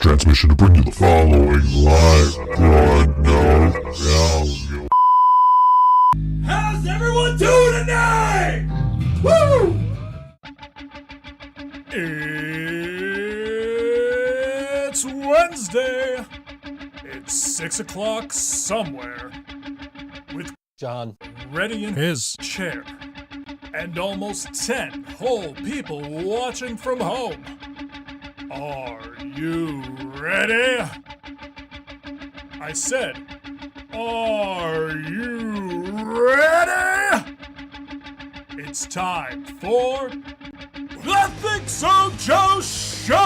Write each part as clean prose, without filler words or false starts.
transmission to bring you the following live broadcast. How's everyone doing tonight? Woo! It's Wednesday. It's 6 o'clock somewhere. With John ready in his chair. And almost 10 whole people watching from home. Are you ready? I said, are you ready? It's time for the ThinkSoJoE Show!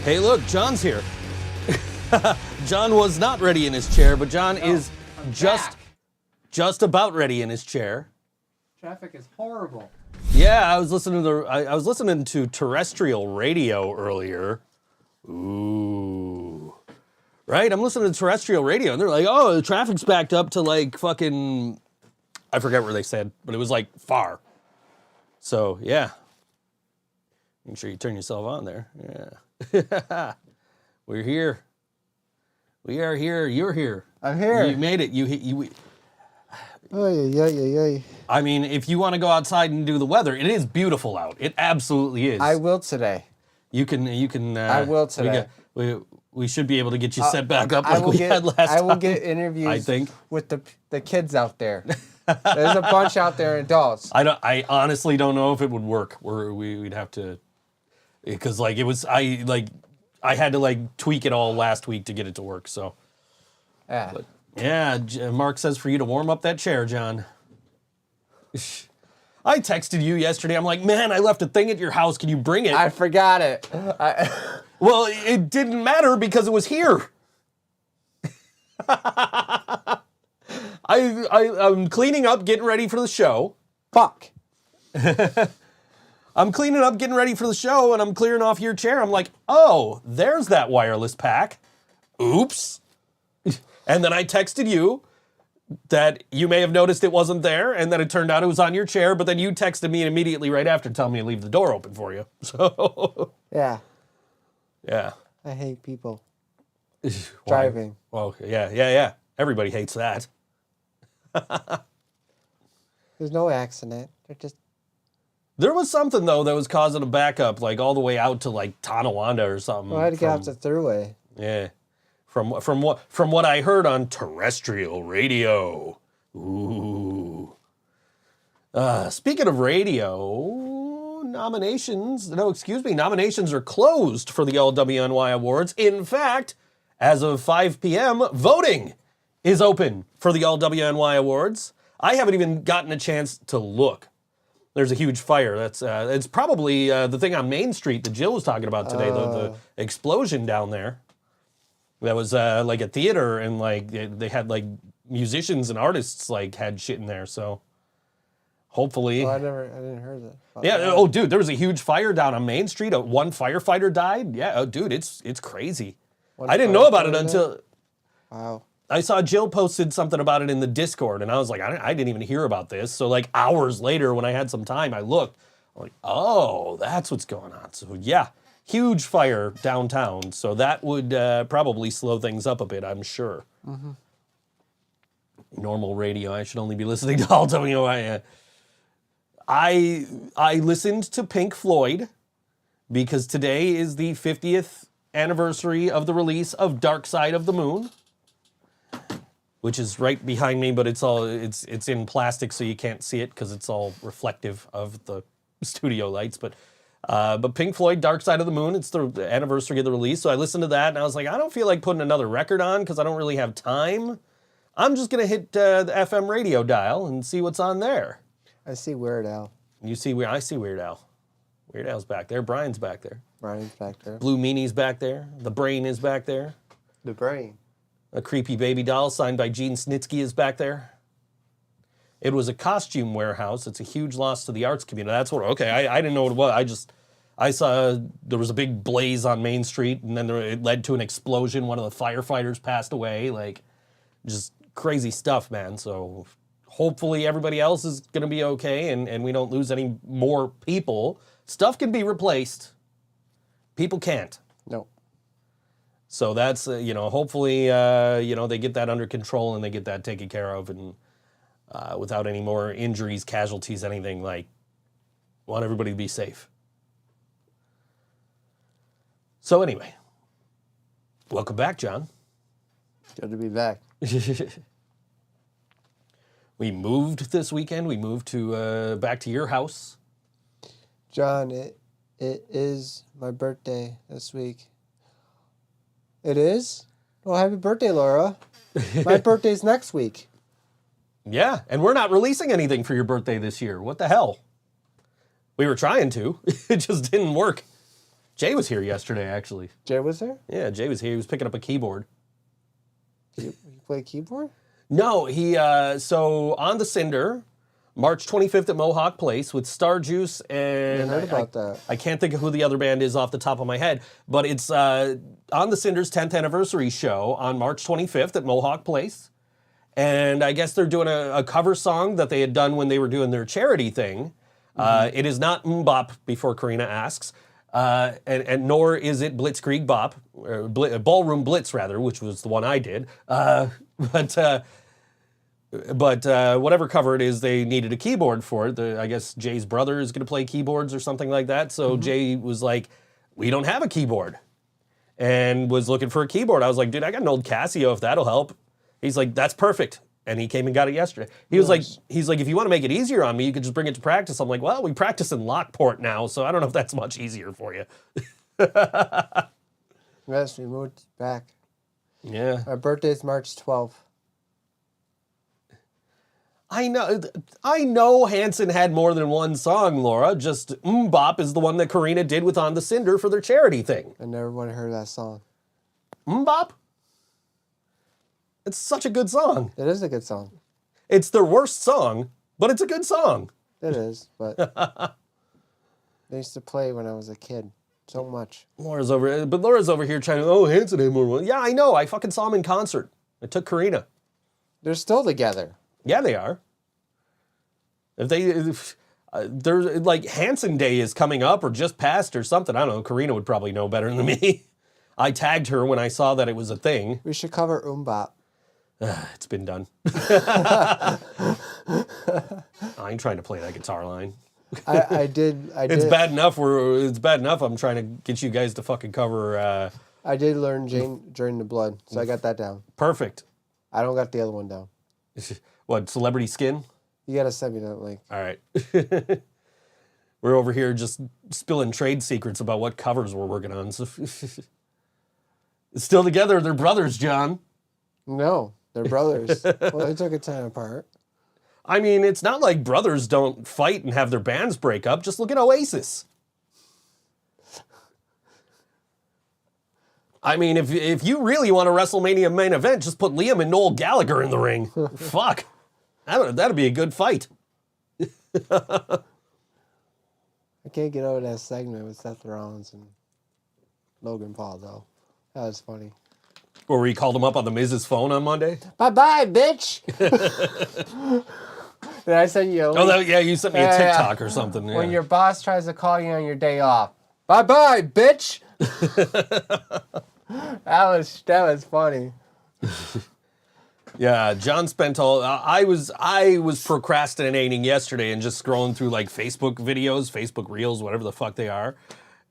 Hey, look, John's here. John was not ready in his chair, but John is just about ready in his chair. Traffic is horrible. Yeah, I was listening to I was listening to terrestrial radio earlier. Ooh. Right? I'm listening to terrestrial radio and they're like, "Oh, the traffic's backed up to like fucking," I forget where they said, but it was like far. So, yeah. Make sure you turn yourself on there. Yeah. We're here. We are here. You're here. I'm here. You made it. I mean, if you want to go outside and do the weather, it is beautiful out. It absolutely is. I will today. You can. I will today. We should be able to get you set back up like we had last time. I will get interviews. I think with the kids out there. There's a bunch out there, adults. I honestly don't know if it would work. We'd have to, because like it was I had to like tweak it all last week to get it to work. So. Yeah. But, yeah, Mark says for you to warm up that chair, John. I texted you yesterday. I'm like, man, I left a thing at your house. Can you bring it? I forgot it. Well, it didn't matter because it was here. I'm cleaning up, getting ready for the show. Fuck. I'm cleaning up, getting ready for the show, and I'm clearing off your chair. I'm like, oh, there's that wireless pack. Oops. And then I texted you that you may have noticed it wasn't there, and then it turned out it was on your chair, but then you texted me immediately right after telling me to leave the door open for you. So, Yeah. yeah. I hate people Why? driving. Well, yeah. Everybody hates that. There's no accident. They're just. There was something, though, that was causing a backup, like all the way out to, like, Tonawanda or something. Well, I had to get off the throughway. Yeah. From what I heard on terrestrial radio. Ooh. Speaking of radio, nominations are closed for the LWNY Awards. In fact, as of 5 p.m., voting is open for the LWNY Awards. I haven't even gotten a chance to look. There's a huge fire. It's probably the thing on Main Street that Jill was talking about today, the explosion down there. That was like a theater, and like they had like musicians and artists like had shit in there. So hopefully, I didn't hear that. yeah. Oh, dude, there was a huge fire down on Main Street. One firefighter died. Yeah. Oh, dude, it's crazy. I didn't know about it until Wow. I saw Jill posted something about it in the Discord, and I was like, I didn't even hear about this. So like hours later, when I had some time, I looked. I'm like, oh, that's what's going on. So yeah. Huge fire downtown, so that would probably slow things up a bit, I'm sure. Mm-hmm. Normal radio, I should only be listening to all WIA. I listened to Pink Floyd because today is the 50th anniversary of the release of Dark Side of the Moon, which is right behind me, but it's in plastic, so you can't see it because it's all reflective of the studio lights, but Pink Floyd, Dark Side of the Moon, it's the anniversary of the release, so I listened to that, and I was like, I don't feel like putting another record on, because I don't really have time. I'm just going to hit the FM radio dial and see what's on there. I see Weird Al. I see Weird Al. Weird Al's back there. Brian's back there. Brian's back there. Blue Meanie's back there. The Brain is back there. The Brain. A creepy baby doll signed by Gene Snitsky is back there. It was a costume warehouse. It's a huge loss to the arts community. That's what, okay, I didn't know what it was. I saw there was a big blaze on Main Street, and then it led to an explosion. One of the firefighters passed away. Like, just crazy stuff, man. So hopefully everybody else is going to be okay and we don't lose any more people. Stuff can be replaced. People can't. No. So that's, hopefully, they get that under control and they get that taken care of and without any more injuries, casualties, anything. Like, want everybody to be safe. So anyway, welcome back, John. Good to be back. We moved this weekend. We moved to back to your house. John, it is my birthday this week. It is? Well, happy birthday, Laura. My birthday's next week. Yeah, and we're not releasing anything for your birthday this year. What the hell? We were trying to. It just didn't work. Jay was here yesterday, actually. Jay was there? Yeah, Jay was here. He was picking up a keyboard. You play keyboard? No, so on the Cinder, March 25th at Mohawk Place with Star Juice and I heard about that. I can't think of who the other band is off the top of my head, but it's on the Cinder's 10th anniversary show on March 25th at Mohawk Place. And I guess they're doing a cover song that they had done when they were doing their charity thing. It is not Mbop, before Karina asks, and nor is it Blitzkrieg Bop, or Ballroom Blitz, rather, which was the one I did. But whatever cover it is, they needed a keyboard for it. I guess Jay's brother is going to play keyboards or something like that. So Jay was like, we don't have a keyboard. And was looking for a keyboard. I was like, dude, I got an old Casio if that'll help. He's like, that's perfect. And he came and got it yesterday. He was like, if you want to make it easier on me, you could just bring it to practice. I'm like, well, we practice in Lockport now, so I don't know if that's much easier for you. Yes, we moved back. Yeah. My birthday's March 12th. I know Hanson had more than one song, Laura. Just Mbop is the one that Karina did with On the Cinder for their charity thing. I never would have heard that song. Mbop? It's such a good song. It is a good song. It's their worst song, but it's a good song. It is, but they used to play when I was a kid so much. Laura's over here trying to, Hanson had more. Yeah, I know. I fucking saw him in concert. I took Karina. They're still together. Yeah, they are. There's like Hanson Day is coming up or just passed or something. I don't know. Karina would probably know better than me. I tagged her when I saw that it was a thing. We should cover Mbop. It's been done. I ain't trying to play that guitar line. I did. It's bad enough. It's bad enough. I'm trying to get you guys to fucking cover. I did learn Drain the Blood, so I got that down. Perfect. I don't got the other one down. What, Celebrity Skin? You gotta send me that link. All right. We're over here just spilling trade secrets about what covers we're working on. So still together, they're brothers, John. No, they're brothers. Well, they took a time apart. I mean, it's not like brothers don't fight and have their bands break up. Just look at Oasis. I mean, if you really want a WrestleMania main event, just put Liam and Noel Gallagher in the ring. Fuck. That'd be a good fight. I can't get over that segment with Seth Rollins and Logan Paul, though. That was funny. Or he called him up on the Miz's phone on Monday. Bye-bye, bitch! Did I send you a link? Yeah, you sent me a TikTok or something. Yeah. When your boss tries to call you on your day off. Bye-bye, bitch! That was funny. Yeah, John spent I was procrastinating yesterday and just scrolling through like Facebook videos, Facebook Reels, whatever the fuck they are.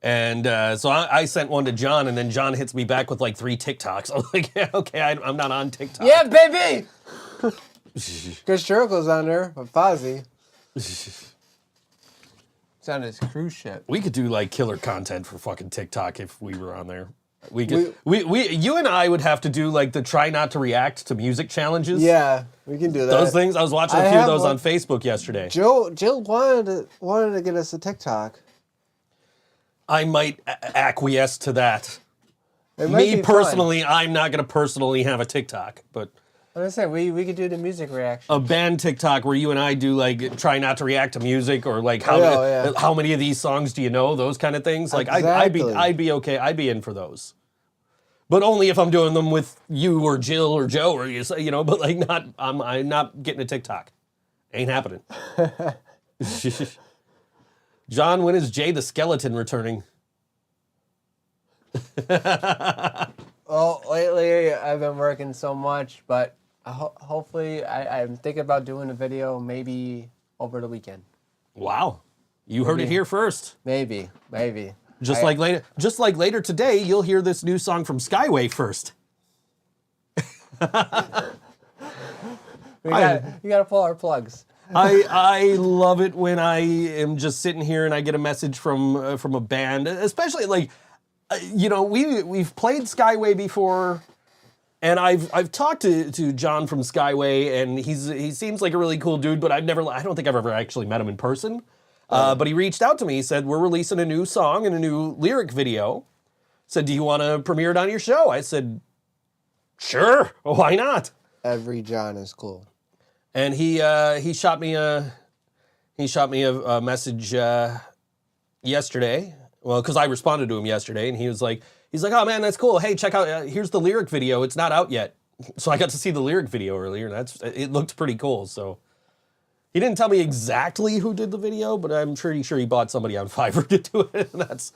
And so I sent one to John, and then John hits me back with like 3 TikToks. I'm like, yeah, okay, I'm not on TikTok. Yeah, baby! Chris Jericho's on there, but Fozzy. It's on his cruise ship. We could do like killer content for fucking TikTok if we were on there. You and I would have to do like the try not to react to music challenges. Yeah, we can do that. Those things. I was watching a few of those on Facebook yesterday. Jill wanted to get us a TikTok. I might acquiesce to that. Me personally, I'm not going to personally have a TikTok, but I'm gonna say we could do the music reaction. A band TikTok where you and I do like try not to react to music or like how many of these songs do you know? Those kind of things. Like exactly. I'd be okay. I'd be in for those. But only if I'm doing them with you or Jill or Joe or but like not I'm not getting a TikTok. Ain't happening. John, when is Jay the Skeleton returning? Well, lately I've been working so much, but hopefully I'm thinking about doing a video maybe over the weekend. Wow. You heard it here first. Maybe. Just like later today, you'll hear this new song from Skyway first. You gotta pull our plugs. I love it when I am just sitting here and I get a message from a band, especially like, we've played Skyway before, and I've talked to John from Skyway, and he seems like a really cool dude, but I don't think I've ever actually met him in person. But he reached out to me, he said, we're releasing a new song and a new lyric video. Said, do you want to premiere it on your show? I said, sure, why not? Every John is cool. And he shot me a message yesterday. Well, because I responded to him yesterday, and he's like, oh man, that's cool. Hey, check out. Here's the lyric video. It's not out yet, so I got to see the lyric video earlier, and it looked pretty cool. So he didn't tell me exactly who did the video, but I'm pretty sure he bought somebody on Fiverr to do it. And that's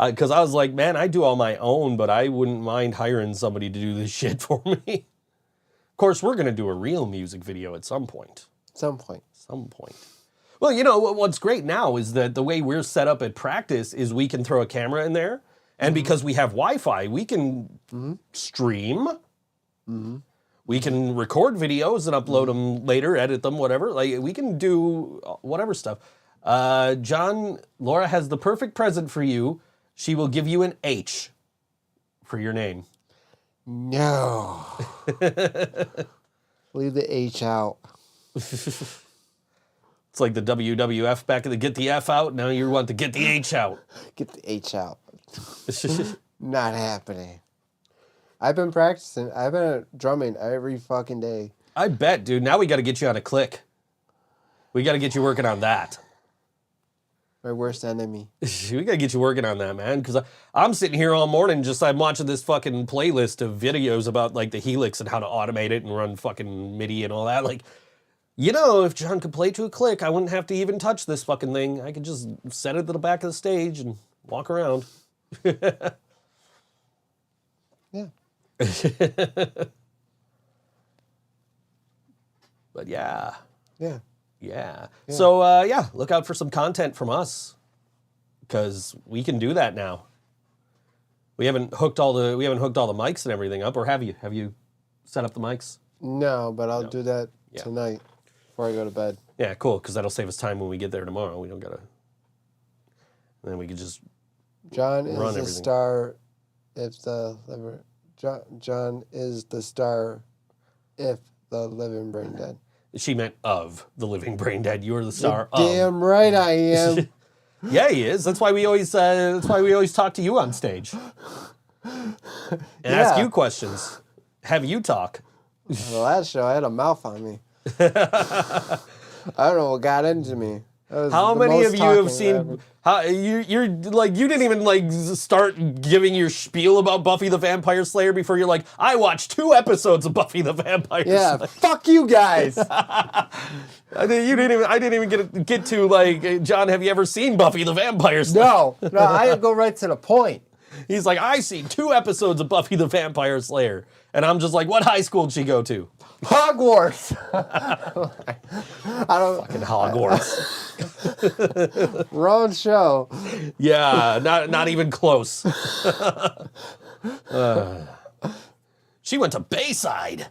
because I was like, man, I do all my own, but I wouldn't mind hiring somebody to do this shit for me. Of course, we're gonna do a real music video at some point. Some point. Well, what's great now is that the way we're set up at practice is we can throw a camera in there, and because we have Wi-Fi, we can stream. We can record videos and upload them later, edit them, whatever. Like, we can do whatever stuff. John, Laura has the perfect present for you. She will give you an H for your name. No. Leave the H out. It's like the WWF back in the get the F out. Now you want to get the H out. Get the H out. Not happening. I've been practicing. I've been drumming every fucking day. I bet, dude. Now we got to get you on a click. We got to get you working on that. My worst enemy. We got to get you working on that, man. Because I'm sitting here all morning I'm watching this fucking playlist of videos about like the Helix and how to automate it and run fucking MIDI and all that. Like, if John could play to a click, I wouldn't have to even touch this fucking thing. I could just set it to the back of the stage and walk around. Yeah. But yeah. So look out for some content from us, because we can do that now. We haven't hooked all the mics and everything up, or have you? Have you set up the mics? No, but I'll do that tonight before I go to bed. Yeah, cool, because that'll save us time when we get there tomorrow. We don't gotta. And then we could just. John is the star. If the liver. John is the star. If the living brain dead. She meant of the living brain dead. You're the star of. Damn right I am. Yeah, he is. That's why we always talk to you on stage. And ask you questions. Have you talk. The last show I had a mouth on me. I don't know what got into me. How many of you have seen? You're like, you didn't even like start giving your spiel about Buffy the Vampire Slayer before you're like, I watched 2 episodes of Buffy the Vampire Slayer. Yeah, fuck you guys. I didn't even get to like, John, have you ever seen Buffy the Vampire Slayer? No, I go right to the point. He's like, I seen 2 episodes of Buffy the Vampire Slayer, and I'm just like, what high school did she go to? Hogwarts. Fucking Hogwarts. Wrong show. Yeah, not even close. She went to Bayside.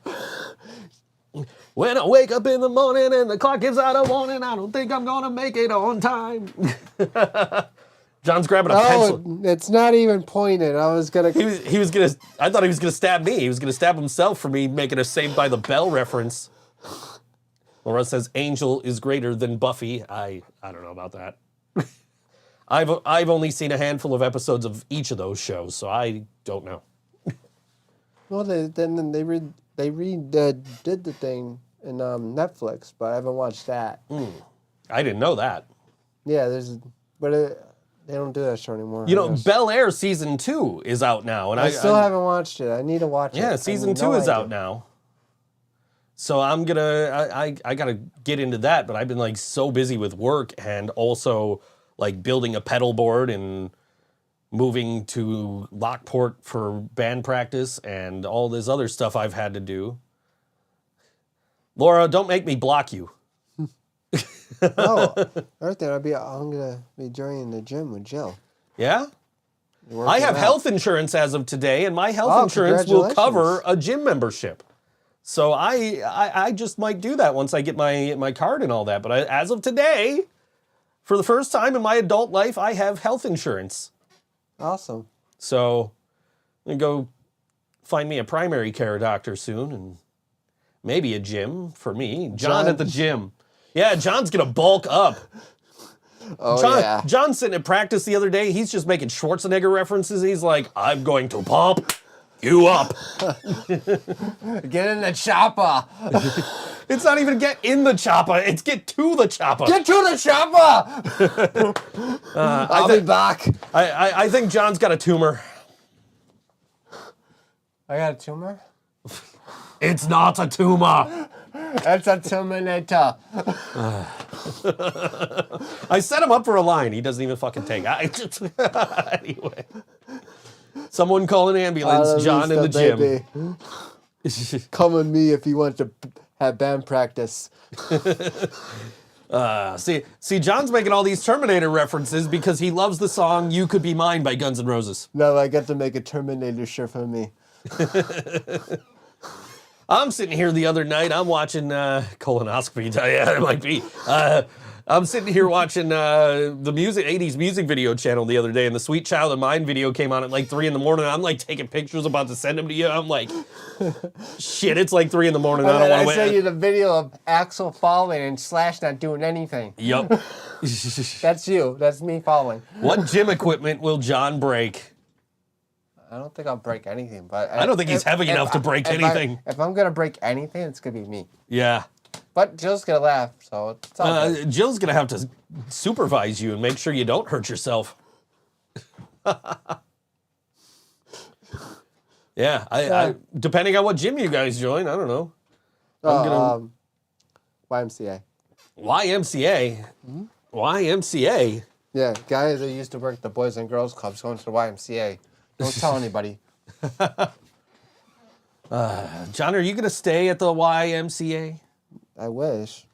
When I wake up in the morning and the clock gives out a warning, I don't think I'm gonna make it on time. John's grabbing a pencil. It's not even pointed. I was gonna. He was gonna. I thought he was gonna stab me. He was gonna stab himself for me making a Saved by the Bell reference. Laura says Angel is greater than Buffy. I don't know about that. I've only seen a handful of episodes of each of those shows, so I don't know. Well, then they redid the thing in Netflix, but I haven't watched that. I didn't know that. Yeah, They don't do that show anymore. You know, I guess. Bel Air season 2 is out now, and I still haven't watched it. I need to watch it. Yeah, season 2 is out now. So I'm gonna, I gotta get into that, but I've been like so busy with work and also like building a pedal board and moving to Lockport for band practice and all this other stuff I've had to do. Laura, don't make me block you. Oh, right there. I'm gonna be joining the gym with Jill. Yeah? Working I have out. health insurance as of today, and my health insurance will cover a gym membership. So I just might do that once I get my card and all that. But as of today, for the first time in my adult life, I have health insurance. Awesome. So I'm going to go find me a primary care doctor soon and maybe a gym for me. John at the gym. Yeah, John's going to bulk up. Oh, yeah. John's sitting at practice the other day. He's just making Schwarzenegger references. He's like, I'm going to pump you up. Get in the chopper. It's not even get in the chopper. It's get to the chopper. Get to the chopper. I'll be back. I think John's got a tumor. I got a tumor? It's not a tumor. That's a Terminator. I set him up for a line. He doesn't even fucking take. Anyway. Someone call an ambulance. John in the gym. Baby. Come with me if you want to have band practice. See, John's making all these Terminator references because he loves the song "You Could Be Mine" by Guns N' Roses. No, I got to make a Terminator shirt for me. I'm sitting here the other night. I'm watching colonoscopy. Yeah, it might be. I'm sitting here watching the 80s music video channel the other day, and the Sweet Child of Mine video came on at like 3 in the morning. I'm like taking pictures, about to send them to you. I'm like, shit, it's like 3 in the morning. I don't want to wait. I sent you the video of Axel falling and Slash not doing anything. Yup. That's you. That's me falling. What gym equipment will John break? I don't think I'll break anything, but I don't think he's heavy enough to break anything. If I'm gonna break anything, it's gonna be me. Yeah. But Jill's gonna laugh, so it's all good. Jill's gonna have to supervise you and make sure you don't hurt yourself. Yeah, I depending on what gym you guys join, I don't know. YMCA. YMCA? YMCA? Yeah, guys that used to work at the Boys and Girls Clubs going to the YMCA. Don't tell anybody. John, are you going to stay at the YMCA? I wish.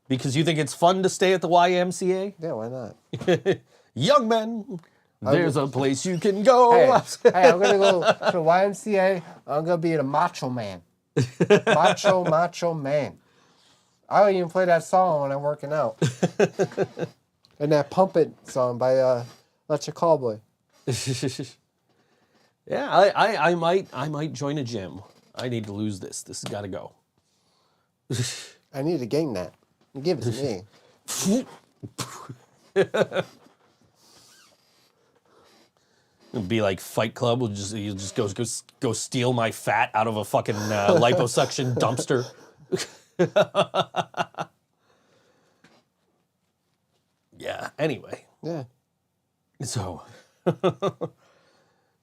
Because you think it's fun to stay at the YMCA? Yeah, why not? Young men, there's a place you can go. Hey, I'm going to go to the YMCA. I'm going to be a macho man. Macho man. I don't even play that song when I'm working out. And that Pump It song by Let Your Callboy. Yeah, I might join a gym. I need to lose this. This has got to go. I need to gain that. Give it to me. It'd be like Fight Club. You'll just go steal my fat out of a fucking liposuction dumpster. Yeah. Anyway. Yeah. So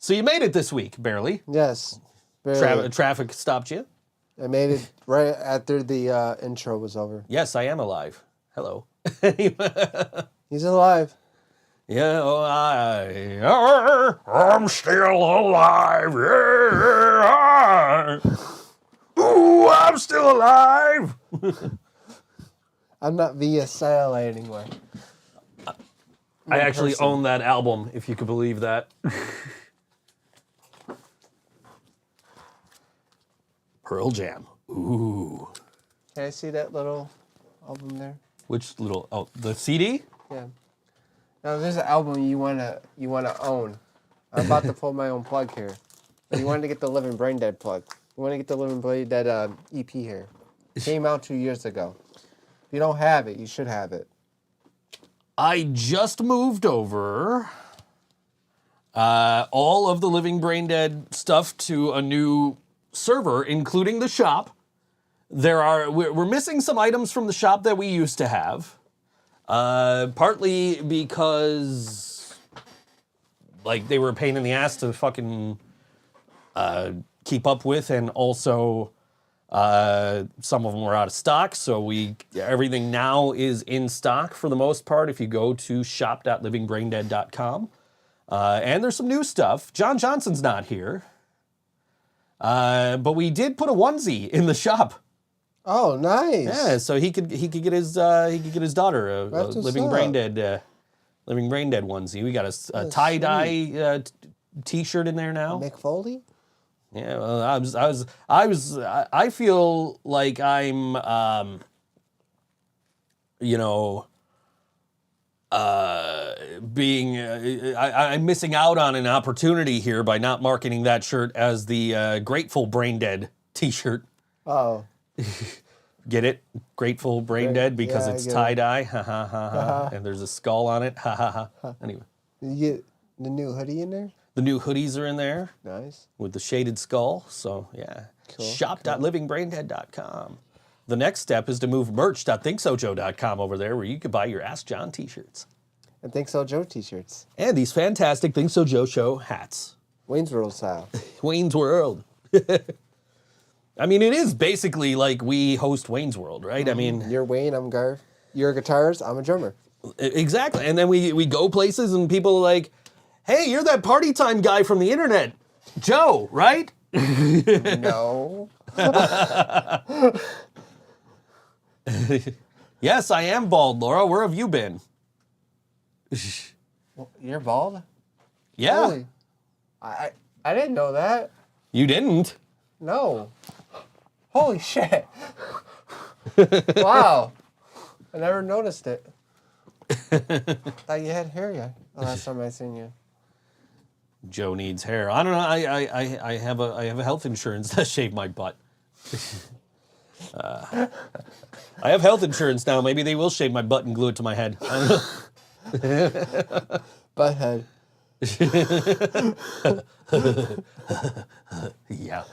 you made it this week, barely. Yes. Barely. Traffic stopped you? I made it right after the intro was over. Yes, I am alive. Hello. He's alive. Yeah, I'm still alive. Yeah. Ooh, I'm still alive. I'm not via satellite anymore. I actually own that album, if you could believe that. Pearl Jam. Ooh. Can I see that little album there? Which little? Oh, the CD? Yeah. Now there's an album you wanna own. I'm about to pull my own plug here. But you wanted to get the Living Brain Dead plug. You want to get the Living Brain Dead EP here. It came out 2 years ago. If you don't have it, you should have it. I just moved over all of the Living Brain Dead stuff to a new server, including the shop. We're missing some items from the shop that we used to have. Partly because, like, they were a pain in the ass to fucking keep up with, and also some of them were out of stock. So everything now is in stock for the most part if you go to shop.livingbraindead.com. And there's some new stuff. John Johnson's not here. But we did put a onesie in the shop. Oh, nice. Yeah, so he could get his daughter a Living Brain Dead onesie. We got a tie dye T-shirt in there now. Mick Foley. Yeah, well, I feel like I'm I'm missing out on an opportunity here by not marketing that shirt as the Grateful Brain Dead T-shirt. Oh. Get it? Grateful Brain Dead because yeah, it's tie-dye. Ha ha ha ha. And there's a skull on it. Ha ha ha. Anyway. Did you get the new hoodie in there? The new hoodies are in there. Nice. With the shaded skull. So, yeah. Cool. Shop.livingbraindead.com. The next step is to move merch.thinksojoe.com over there where you can buy your Ask John t-shirts. And ThinkSoJoE t-shirts. And these fantastic Think So Joe Show hats. Wayne's World style. Wayne's World. I mean, it is basically like we host Wayne's World, right? I mean... You're Wayne, I'm Garv. You're a guitarist, I'm a drummer. Exactly. And then we go places and people are like, hey, you're that party time guy from the internet. Joe, right? No. Yes, I am bald, Laura. Where have you been? You're bald? Yeah. Holy. I didn't know that. You didn't? No. Holy shit. Wow. I never noticed it. Thought you had hair yet the last time I seen you. Joe needs hair. I don't know. I have a health insurance that shaved my butt. I have health insurance now. Maybe they will shave my butt and glue it to my head. I don't know. Butthead. Yeah.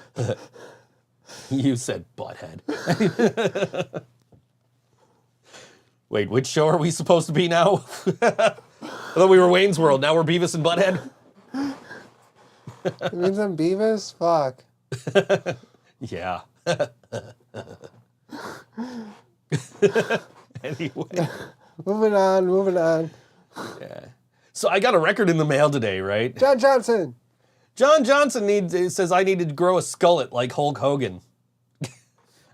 You said butthead. Wait, which show are we supposed to be now? I thought we were Wayne's World. Now we're Beavis and Butthead. It means I'm Beavis? Fuck. Yeah. Anyway. Moving on. Yeah. So I got a record in the mail today, right? John Johnson. John Johnson says I needed to grow a skullet like Hulk Hogan.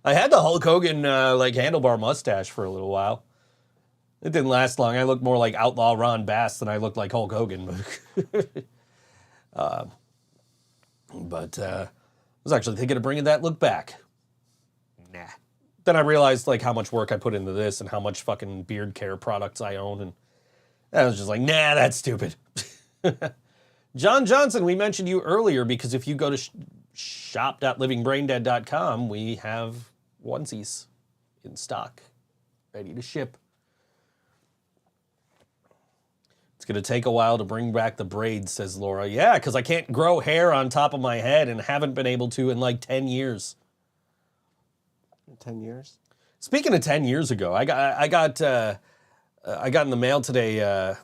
I had the Hulk Hogan like handlebar mustache for a little while. It didn't last long. I looked more like Outlaw Ron Bass than I looked like Hulk Hogan. But I was actually thinking of bringing that look back. Nah. Then I realized like how much work I put into this and how much fucking beard care products I own, and I was just like, nah, that's stupid. John Johnson, we mentioned you earlier because if you go to shop.livingbraindead.com, we have onesies in stock, ready to ship. It's going to take a while to bring back the braids, says Laura. Yeah, because I can't grow hair on top of my head and haven't been able to in like 10 years. 10 years? Speaking of 10 years ago, I got in the mail today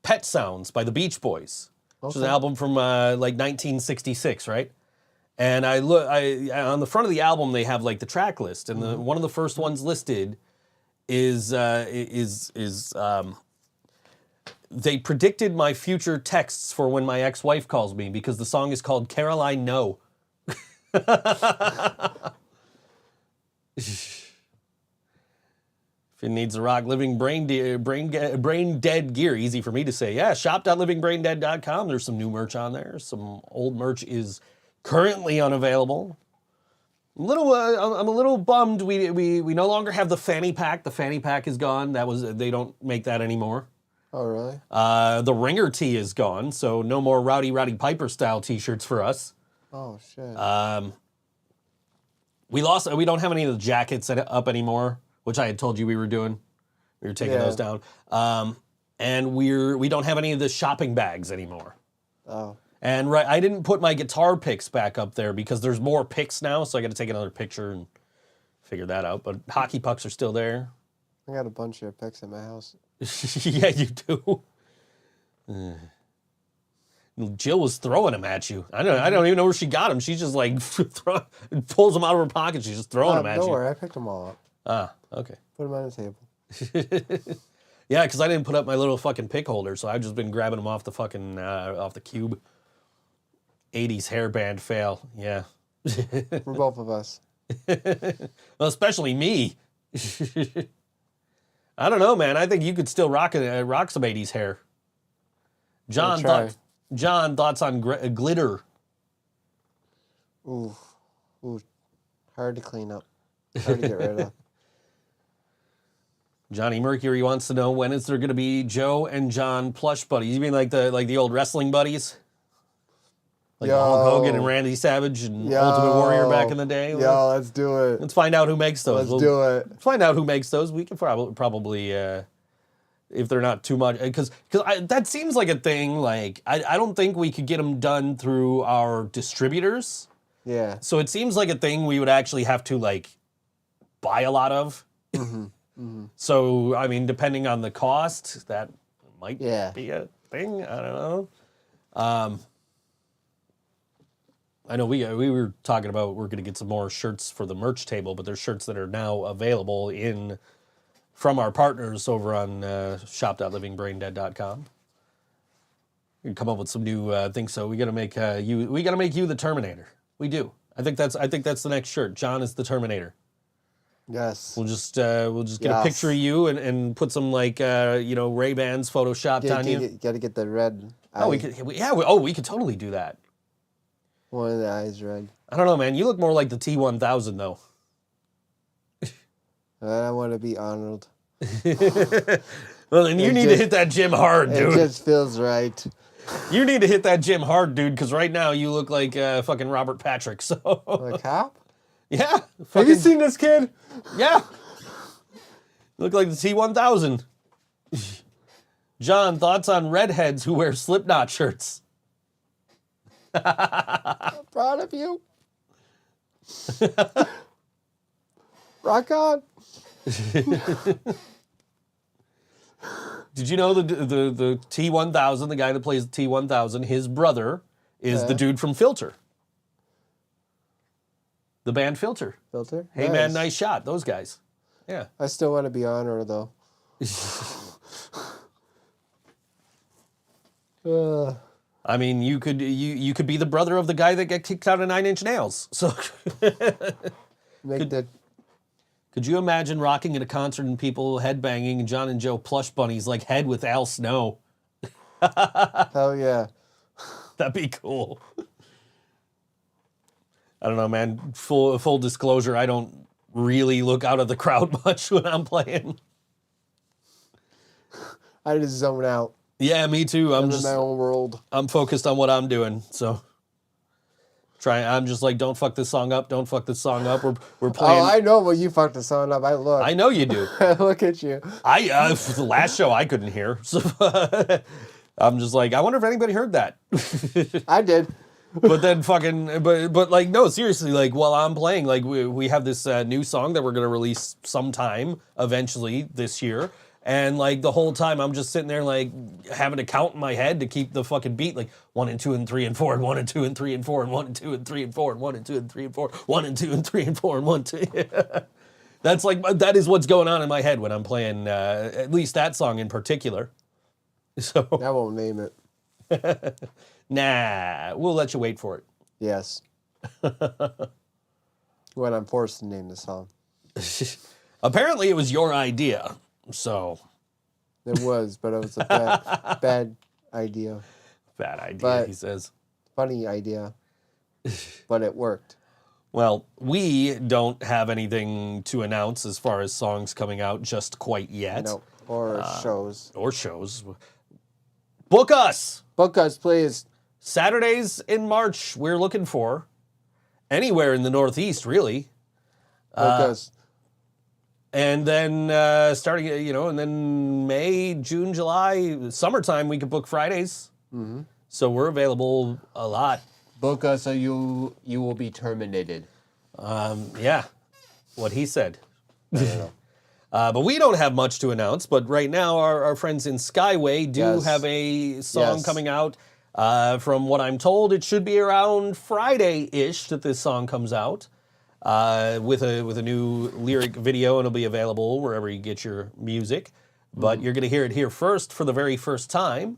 Pet Sounds by the Beach Boys, which is an album from like 1966, right? And on the front of the album they have like the track list, and one of the first ones listed is they predicted my future texts for when my ex-wife calls me because the song is called Caroline No. If it needs a rock living brain dead gear, easy for me to say. Yeah, shop.livingbraindead.com. There's some new merch on there. Some old merch is currently unavailable. I'm a little bummed. We no longer have the fanny pack. The fanny pack is gone. They don't make that anymore. Oh, really? The ringer tee is gone, so no more Rowdy Piper style t-shirts for us. Oh, shit. We don't have any of the jackets up anymore, which I had told you we were doing. We were taking those down. And we don't have any of the shopping bags anymore. Oh. And I didn't put my guitar picks back up there because there's more picks now, so I got to take another picture and figure that out. But hockey pucks are still there. I got a bunch of pics at my house. Yeah, you do. Jill was throwing them at you. I don't even know where she got them. She's just like pulls them out of her pocket. She's just throwing them at Don't you. worry, I picked them all up. Ah, okay. Put them on the table. Yeah, because I didn't put up my little fucking pick holder, so I've just been grabbing them off the fucking off the cube. 80s hairband fail. Yeah. For both of us. Well, especially me. I don't know, man. I think you could still rock some 80s hair. John, thoughts on glitter? Ooh, hard to clean up. Hard to get rid of. Johnny Mercury wants to know, when is there going to be Joe and John plush buddies? You mean like the old wrestling buddies? Like Hulk Hogan and Randy Savage and Ultimate Warrior back in the day? Yo, let's do it. Let's find out who makes those. Let's do it. Find out who makes those. We can probably if they're not too much, because that seems like a thing. Like I don't think we could get them done through our distributors. Yeah. So it seems like a thing we would actually have to like buy a lot of. So I mean, depending on the cost, that might be a thing. I don't know. I know we were talking about we're going to get some more shirts for the merch table, but there's shirts that are now available from our partners over on shop.livingbraindead.com. We can come up with some new things. So we got to make you the Terminator. We do. I think that's the next shirt. John is the Terminator. Yes. We'll just get a picture of you and put some like Ray-Bans photoshopped on you. Got to get the red. Oh, we could totally do that. One of the eyes red. I don't know, man. You look more like the T-1000 though. I want to be Arnold. Well, then you need to hit that gym hard, dude. It just feels right. You need to hit that gym hard, dude, because right now you look like fucking Robert Patrick. So. A cop? Yeah. Have you seen this kid? Yeah. You look like the T-1000. John, thoughts on redheads who wear Slipknot shirts? I'm proud of you. Rock on. Did you know the T-1000, the guy that plays the T-1000, his brother is the dude from Filter. The band Filter. Filter? Hey, man, nice shot. Those guys. Yeah. I still want to be Honor, though. I mean, you could be the brother of the guy that got kicked out of Nine Inch Nails. So could you imagine rocking at a concert and people headbanging and John and Joe plush bunnies like Head with Al Snow? Hell yeah. That'd be cool. I don't know, man. Full disclosure, I don't really look out of the crowd much when I'm playing. I just zone out. Yeah, me too. I'm in my own world. I'm focused on what I'm doing. So I'm just like, don't fuck this song up. Don't fuck this song up. We're playing. Oh, I know when you fucked the song up. I look. I know you do. I look at you. The last show I couldn't hear. So I'm just like, I wonder if anybody heard that. I did. But then but like, no, seriously, like while I'm playing, like we have this new song that we're going to release sometime eventually this year. And like the whole time I'm just sitting there like having to count in my head to keep the fucking beat, like 1 and 2 and 3 and 4 and 1 and 2 and 3 and 4 and 1 and 2 and 3 and 4 and 1 and 2 and 3 and 4, 1 and 2 and 3 and 4 and 1, 2. That's like, that is what's going on in my head when I'm playing at least that song in particular. So I won't name it. Nah, we'll let you wait for it. Yes. When I'm forced to name the song. Apparently it was your idea. So it was, but it was a bad idea. Bad idea, but he says. Funny idea. But it worked. Well, we don't have anything to announce as far as songs coming out just quite yet. No, or shows. Or shows. Book us! Book us, please. Saturdays in March, we're looking for. Anywhere in the Northeast, really. Book us. And then starting, and then May, June, July, summertime, we could book Fridays. Mm-hmm. So we're available a lot. Book us or you will be terminated. Yeah, what he said. I don't But we don't have much to announce. But right now, our friends in Skyway do Yes. have a song Yes. coming out. From what I'm told, it should be around Friday-ish that this song comes out. With a new lyric video, and it'll be available wherever you get your music. But you're going to hear it here first for the very first time.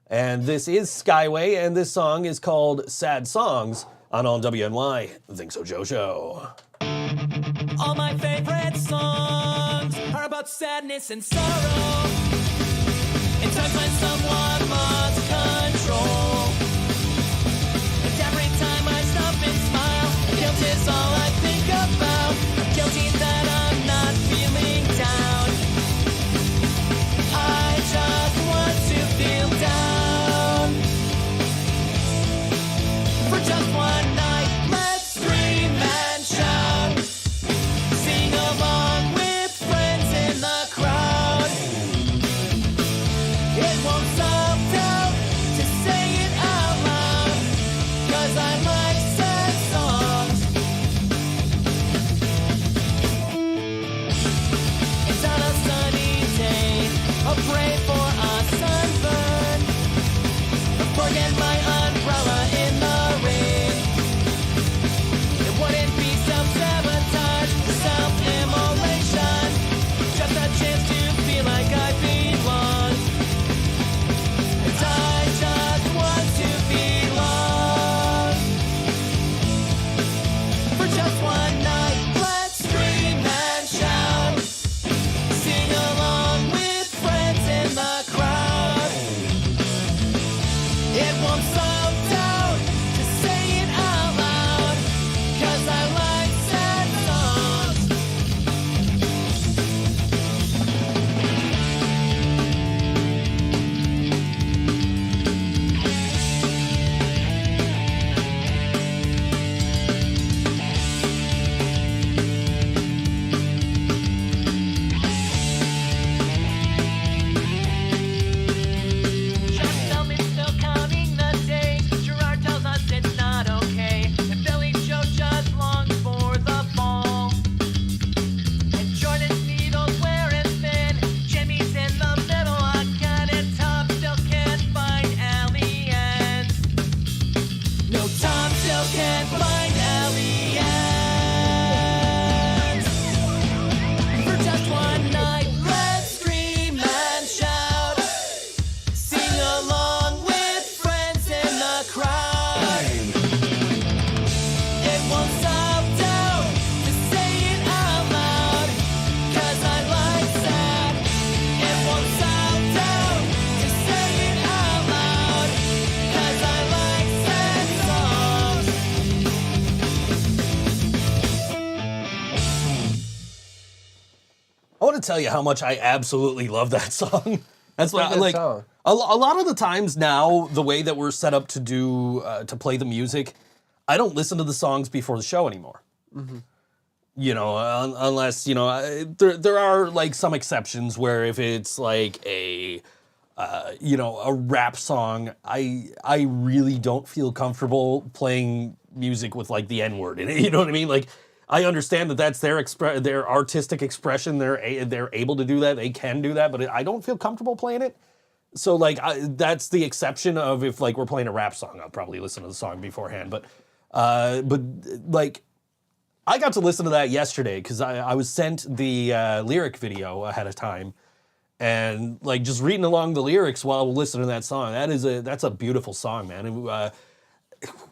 And this is Skyway, and this song is called Sad Songs on All WNY, ThinkSoJoE Show. All my favorite songs are about sadness and sorrow. In times when someone lost control. And every time I stop and smile, guilt is all I think about. Guilty that I'm not feeling down. I just want to feel down. For just one night, let's scream and shout. Sing along with friends in the crowd. It won't stop down to say it out loud, 'cause I like sad songs. It's on a sunny day, I'll pray for a sunburn. Forget my umbrella in the rain. It wouldn't be self-sabotage, self-immolation. Just a chance to feel like I belong. And I just want to belong. For just one night, let's scream and shout. Sing along with friends in the crowd. It won't slow down to say it out loud, 'cause I like sad songs. Just tell me still counting the days. Gerard tells us it's not okay. And Billy Joe just longs for the fall. And Jordan's needles wearing thin. Jimmy's in the middle. I got it top, still can't find Allie Ann. No, Tom still can't find Allie Ann. For just one night, let's scream and shout. Sing along with friends in the crowd. It won't stop down to say it out loud, 'cause I like sad. It won't stop down to say it out loud, 'cause I like sad songs. I want to tell you how much I absolutely love that song. That's Pretty what good like song. a lot of the times now, the way that we're set up to do to play the music, I don't listen to the songs before the show anymore. You know, unless there are like some exceptions where if it's like a a rap song, I really don't feel comfortable playing music with like the N-word in it. You know what I mean? Like, I understand that that's their artistic expression. They're able to do that. They can do that, but I don't feel comfortable playing it. So like that's the exception of if like we're playing a rap song, I'll probably listen to the song beforehand. But like I got to listen to that yesterday because I was sent the lyric video ahead of time, and like just reading along the lyrics while listening to that song. That's a beautiful song, man. And,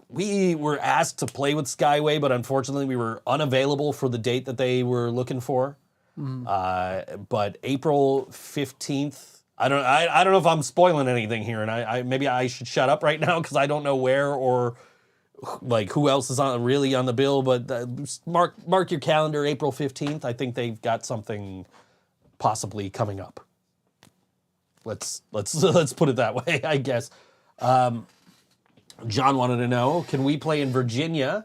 we were asked to play with Skyway, but unfortunately we were unavailable for the date that they were looking for. But April 15th, I don't know if I'm spoiling anything here, and maybe I should shut up right now because I don't know where or like who else is really on the bill. But mark your calendar, April 15th. I think they've got something possibly coming up. Let's put it that way, I guess. John wanted to know, can we play in Virginia?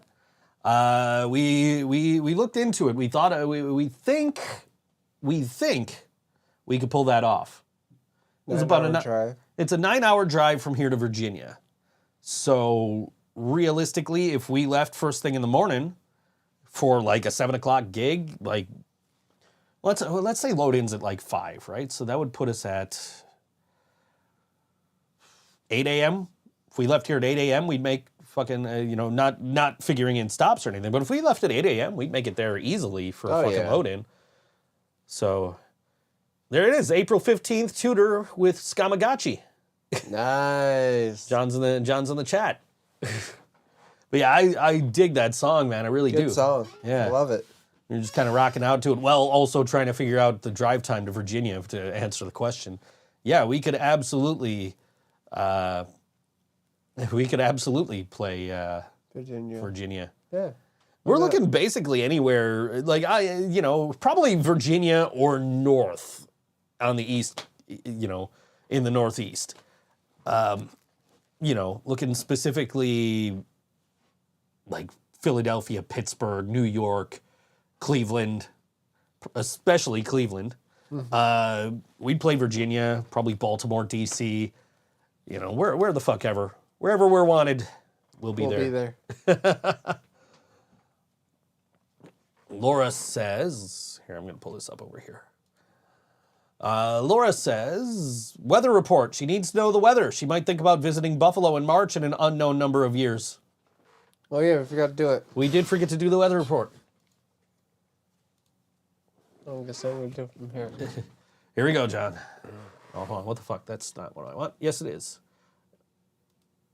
We looked into it. We thought we think we could pull that off. It's about it's a 9-hour drive from here to Virginia. So realistically, if we left first thing in the morning for like a 7 o'clock gig, like Let's say load-in's at like 5, right? So that would put us at 8 a.m. If we left here at 8 a.m., we'd make fucking, not figuring in stops or anything, but if we left at 8 a.m., we'd make it there easily for a fucking load-in. So there it is, April 15th, Tudor with Skamagachi. Nice. John's in the chat. But yeah, I dig that song, man. I really do. Good song. Yeah. I love it. You're just kind of rocking out to it while also trying to figure out the drive time to Virginia to answer the question. Yeah, we could absolutely play Virginia. Yeah. We're looking basically anywhere, like probably Virginia or north on the east, in the northeast. Looking specifically like Philadelphia, Pittsburgh, New York, Cleveland, especially Cleveland. We'd play Virginia, probably Baltimore, D.C., where the fuck ever. Wherever we're wanted, we'll be there. Laura says, here, I'm going to pull this up over here. Laura says, weather report. She needs to know the weather. She might think about visiting Buffalo in March in an unknown number of years. Oh, yeah, we forgot to do it. We did forget to do the weather report. I guess I'm going to do it from here. Here we go, John. Oh, hold on. What the fuck? That's not what I want. Yes, it is.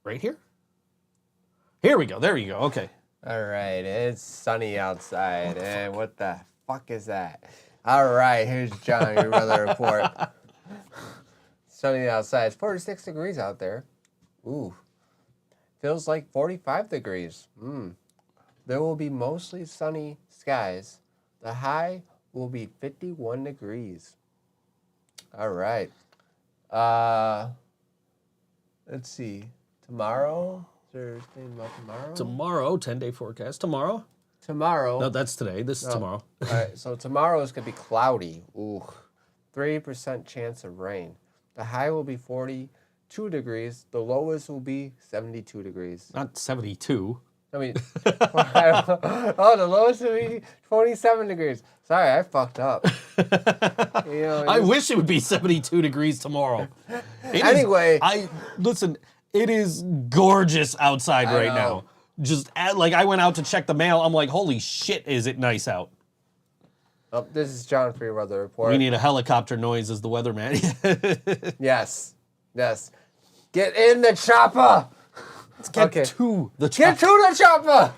Right here? Here we go. There you go. Okay. All right, it's sunny outside, and what the fuck is that? All right, here's John, your weather report. Sunny outside. It's 46 degrees out there. Ooh. Feels like 45 degrees. There will be mostly sunny skies. The high will be 51 degrees. All right. Let's see. Tomorrow? Is there anything about tomorrow? Tomorrow, 10-day forecast. Tomorrow? Tomorrow. No, that's today. This is tomorrow. All right, so tomorrow is going to be cloudy. Ooh. 30% chance of rain. The high will be 42 degrees. The lowest will be 72 degrees. Not 72. I mean, the lowest will be 27 degrees. Sorry, I fucked up. I wish it would be 72 degrees tomorrow. Anyway. Listen, it is gorgeous outside right now. Just I went out to check the mail. I'm like, holy shit, is it nice out? Oh, this is John for your weather report. We need a helicopter noise as the weatherman. Yes. Get in the chopper. Let's get to the chopper. Get to the chopper.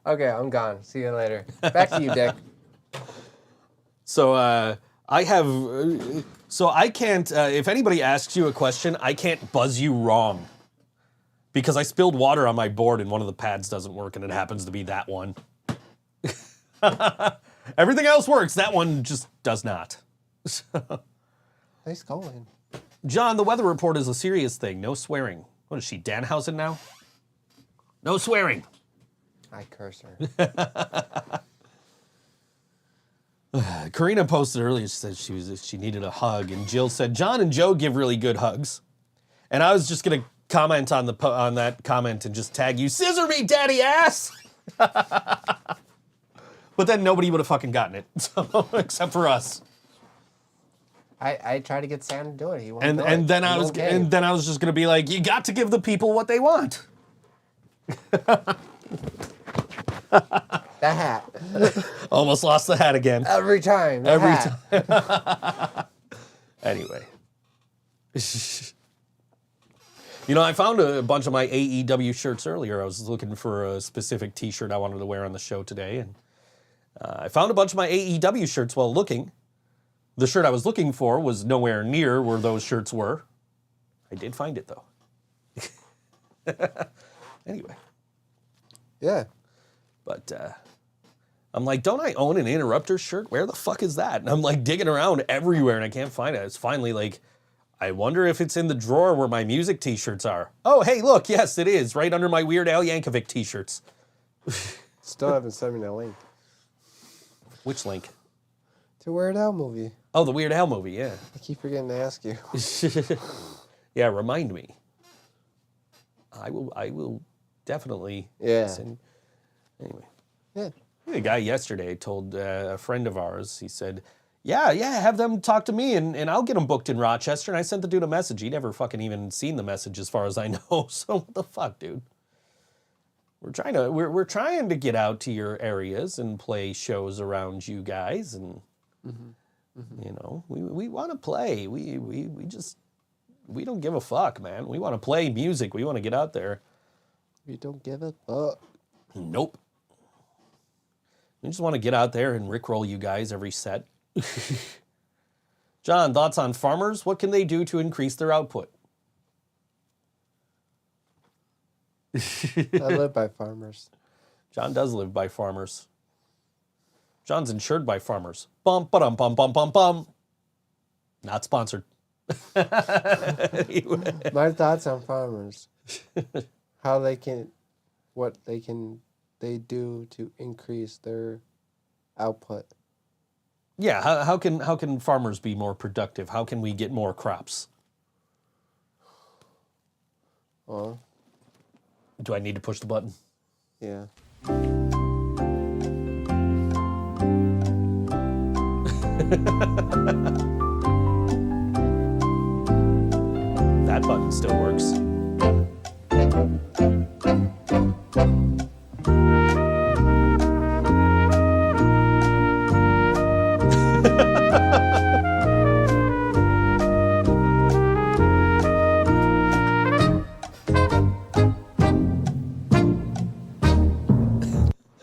Okay, I'm gone. See you later. Back to you, Dick. So I can't, if anybody asks you a question, I can't buzz you wrong. Because I spilled water on my board and one of the pads doesn't work and it happens to be that one. Everything else works, that one just does not. Nice going. John, the weather report is a serious thing, no swearing. What is she, Danhausen now? No swearing. I curse her. Karina posted earlier, she said she needed a hug, and Jill said, John and Joe give really good hugs. And I was just going to comment on that comment and just tag you, scissor me, daddy ass! But then nobody would have fucking gotten it, so, except for us. I tried to get Sam to do it. He won't do it. And then I was just going to be like, you got to give the people what they want. The hat. Almost lost the hat again. Every time. Time. Anyway. I found a bunch of my AEW shirts earlier. I was looking for a specific t-shirt I wanted to wear on the show today. And I found a bunch of my AEW shirts while looking. The shirt I was looking for was nowhere near where those shirts were. I did find it, though. Anyway. Yeah. But I'm like, don't I own an Interrupter shirt? Where the fuck is that? And I'm like digging around everywhere and I can't find it. It's finally like, I wonder if it's in the drawer where my music t-shirts are. Oh, hey, look, yes, it is. Right under my Weird Al Yankovic t-shirts. Still haven't sent me that link. Which link? To Weird Al movie. Oh, the Weird Al movie, yeah. I keep forgetting to ask you. Yeah, remind me. I will definitely Yeah. send. Anyway. Yeah. A guy yesterday told a friend of ours, he said, yeah, have them talk to me and I'll get them booked in Rochester. And I sent the dude a message. He never fucking even seen the message as far as I know. So what the fuck, dude? We're trying to get out to your areas and play shows around you guys. And, you know, we want to play. We don't give a fuck, man. We want to play music. We want to get out there. We don't give a fuck. Nope. We just want to get out there and rickroll you guys every set. John, thoughts on farmers? What can they do to increase their output? I live by farmers. John does live by farmers. John's insured by farmers. Bum, ba-dum, bum, bum, bum, bum. Not sponsored. My thoughts on farmers. How they can, what they do to increase their output. Yeah, how can farmers be more productive? How can we get more crops? Well, do I need to push the button? Yeah. That button still works.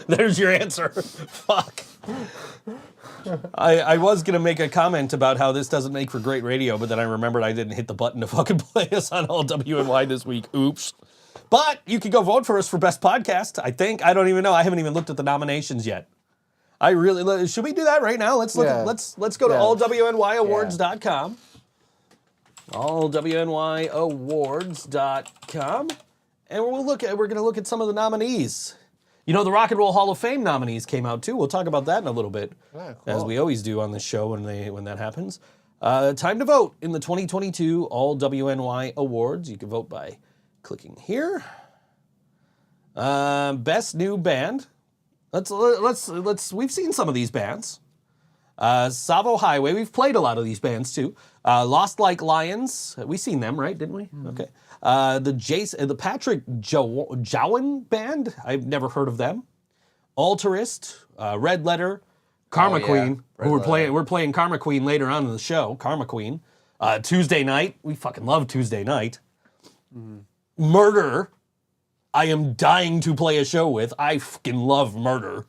There's your answer. Fuck. I was going to make a comment about how this doesn't make for great radio, but then I remembered I didn't hit the button to fucking play us on all WNY this week. Oops. But you could go vote for us for Best Podcast, I think. I don't even know. I haven't even looked at the nominations yet. I really... Should we do that right now? Let's look at, let's go to allwnyawards.com. allwnyawards.com. And we're going to look at some of the nominees. You know, the Rock and Roll Hall of Fame nominees came out too. We'll talk about that in a little bit, as we always do on this show when that happens. Time to vote in the 2022 All WNY Awards. You can vote by clicking here. Best New Band. Let's. We've seen some of these bands. Savo Highway. We've played a lot of these bands too. Lost Like Lions. We've seen them, right? Didn't we? Mm-hmm. Okay. The Patrick Jowan Band. I've never heard of them. Altarist, Red Letter, KarmaQueen. Who we're playing KarmaQueen later on in the show. KarmaQueen. Tuesday Night. We fucking love Tuesday Night. Murder. I am dying to play a show with. I fucking love Murder.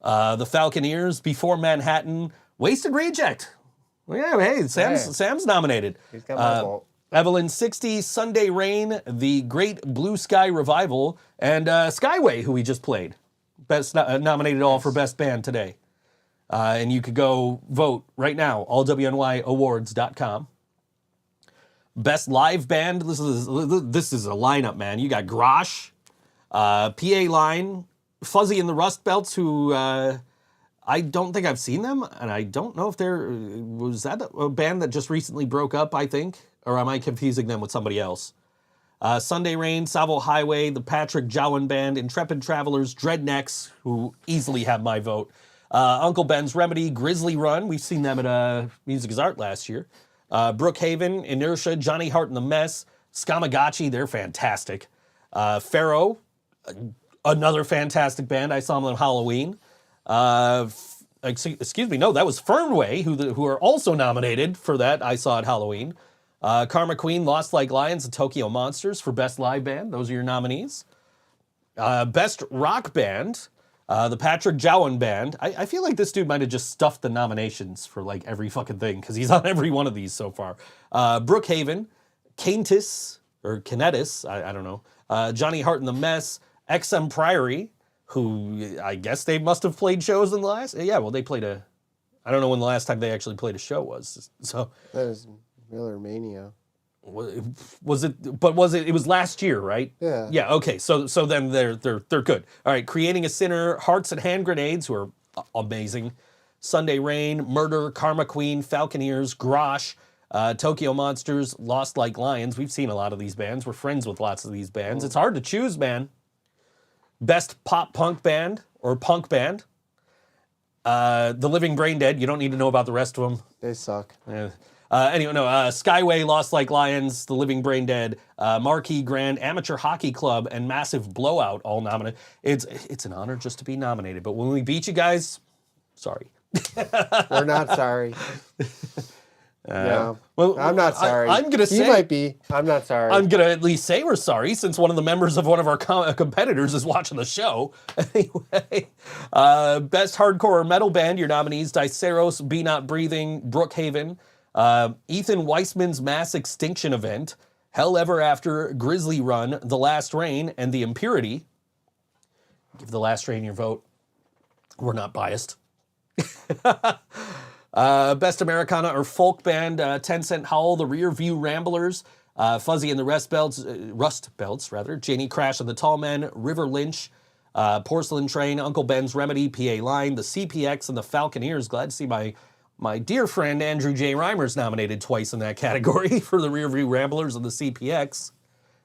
The Falconeers, Before Manhattan, Wasted Reject. Well, yeah, hey, Sam's nominated. He's got my vote. Evelyn 60, Sunday Rain, The Great Blue Sky Revival, and Skyway, who we just played. Nominated all for Best Band today. And you could go vote right now, allwnyawards.com. Best Live Band, this is a lineup, man. You got Grosh, PA Line, Fuzzy and the Rust Belts, who I don't think I've seen them, and I don't know if was that a band that just recently broke up, I think? Or am I confusing them with somebody else? Sunday Rain, Savo Highway, the Patrick Jowan Band, Intrepid Travelers, Dreadnecks, who easily have my vote. Uncle Ben's Remedy, Grizzly Run, we've seen them at Music is Art last year. Brookhaven, Inertia, Johnny Hart and the Mess, Skamagachi, they're fantastic. Pharaoh, another fantastic band. I saw them on Halloween. Excuse me, no, that was Fernway, who are also nominated for that. I saw at Halloween. KarmaQueen, Lost Like Lions, and Tokyo Monsters for Best Live Band. Those are your nominees. Best Rock Band, the Patrick Jowan Band. I feel like this dude might have just stuffed the nominations for like every fucking thing because he's on every one of these so far. Brookhaven, Caintis, or Canetis, I don't know. Johnny Hart and the Mess, XM Priory, who I guess they must have played shows in the last... Yeah, well, they played I don't know when the last time they actually played a show was. So that was Miller Mania. Was it? But was it? It was last year, right? Yeah. Yeah. Okay. So then they're good. All right. Creating a Sinner, Hearts and Hand Grenades, who are amazing. Sunday Rain, Murder, KarmaQueen, Falconeers, Grosh, Tokyo Monsters, Lost Like Lions. We've seen a lot of these bands. We're friends with lots of these bands. It's hard to choose, man. Best Pop Punk Band, or punk band. The Living Brain Dead. You don't need to know about the rest of them. They suck. Anyway, no. Skyway, Lost Like Lions, The Living Brain Dead, Marquee Grand, Amateur Hockey Club, and Massive Blowout all nominated. It's an honor just to be nominated. But when we beat you guys, sorry. We're not sorry. No, well, I'm not sorry. I'm gonna say you might be. I'm not sorry. I'm gonna at least say we're sorry since one of the members of one of our competitors is watching the show. Anyway, best hardcore metal band. Your nominees: Diceros, Be Not Breathing, Brookhaven, Ethan Weissman's Mass Extinction Event, Hell Ever After, Grizzly Run, The Last Rain, and The Impurity. Give The Last Rain your vote. We're not biased. Best Americana or folk band, 10 Cent Howl, The Rear View Ramblers, Fuzzy and the Rust Belts, Janie Crash and the Tall Men, River Lynch, Porcelain Train, Uncle Ben's Remedy, PA Line, the CPX, and the Falconeers. Glad to see my dear friend Andrew J. Reimers nominated twice in that category for the Rear View Ramblers and the CPX.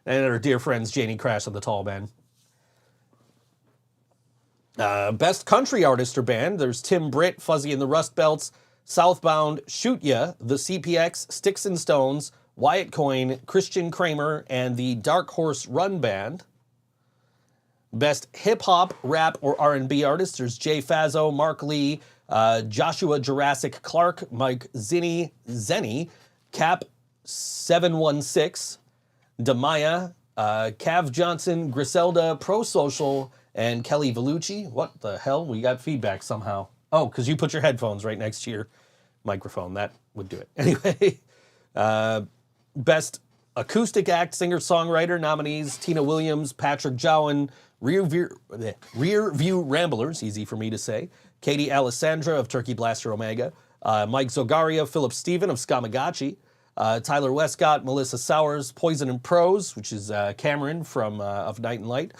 And our dear friends Janie Crash and the Tall Men. Best country artist or band, there's Tim Britt, Fuzzy and the Rust Belts, Southbound, Shoot Ya, the CPX, Sticks and Stones, Wyatt Coyne, Christian Kramer, and the Dark Horse Run Band. Best hip hop, rap, or R&B artist, there's Jay Fazzo, Mark Lee, Joshua Jurassic Clark, Mike Zenny, Cap 716, Damaya, Cav Johnson, Griselda, Pro Social, and Kelly Vellucci. What the hell? We got feedback somehow. Oh, because you put your headphones right next to your microphone. That would do it. Anyway, best acoustic act, singer-songwriter nominees: Tina Williams, Patrick Jowan, Rear View Ramblers, easy for me to say, Katie Alessandra of Turkey Blaster Omega, Mike Zogaria, Philip Steven of Skamagachi, Tyler Westcott, Melissa Sowers, Poison and Prose, which is Cameron from Of Night and Light,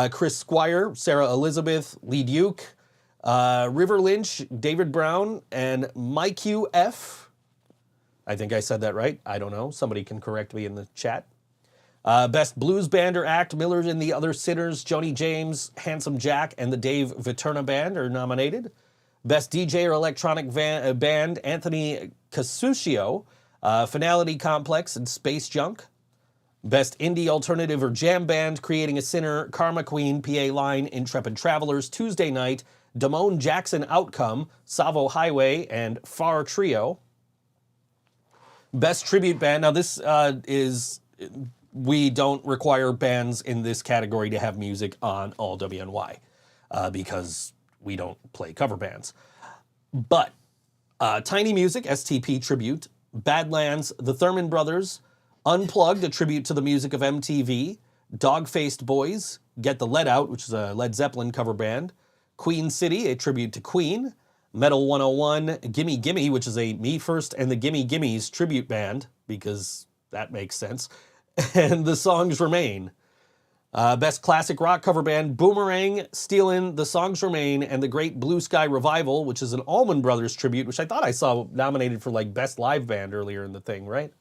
Chris Squire, Sarah Elizabeth, Lee Duke, River Lynch, David Brown, and Mike UF. I think I said that right. I don't know. Somebody can correct me in the chat. Best blues band or act, Miller and the Other Sinners, Joni James, Handsome Jack, and the Dave Viterna Band are nominated. Best DJ or electronic band, Anthony Casuccio, Finality Complex, and Space Junk. Best indie alternative or jam band, Creating a Sinner, KarmaQueen, PA Line, Intrepid Travelers, Tuesday Night, Damone Jackson Outcome, Savo Highway, and Far Trio. Best tribute band. Now this we don't require bands in this category to have music on all WNY because we don't play cover bands. But Tiny Music, STP Tribute, Badlands, The Thurman Brothers, Unplugged, a tribute to the music of MTV, Dog-Faced Boys, Get the Lead Out, which is a Led Zeppelin cover band, Queen City, a tribute to Queen, Metal 101, Gimme Gimme, which is a Me First and the Gimme Gimmes tribute band, because that makes sense, and The Songs Remain. Best classic rock cover band, Boomerang, Stealin', The Songs Remain, and The Great Blue Sky Revival, which is an Allman Brothers tribute, which I thought I saw nominated for like best live band earlier in the thing, right?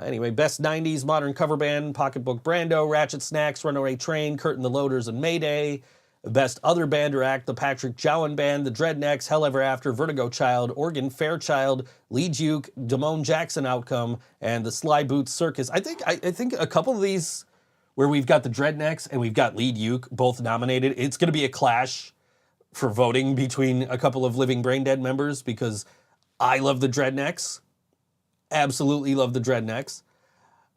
Anyway, best 90s modern cover band, Pocketbook Brando, Ratchet Snacks, Runaway Train, Curtin the Loaders, and Mayday. Best other band or act, the Patrick Jowan Band, the Dreadnecks, Hell Ever After, Vertigo Child, Oregon Fairchild, Lee Duke, Damone Jackson Outcome, and the Sly Boots Circus. I think a couple of these where we've got the Dreadnecks and we've got Lee Duke both nominated, it's going to be a clash for voting between a couple of Living Brain Dead members because I love the Dreadnecks. Absolutely love the Dreadnecks.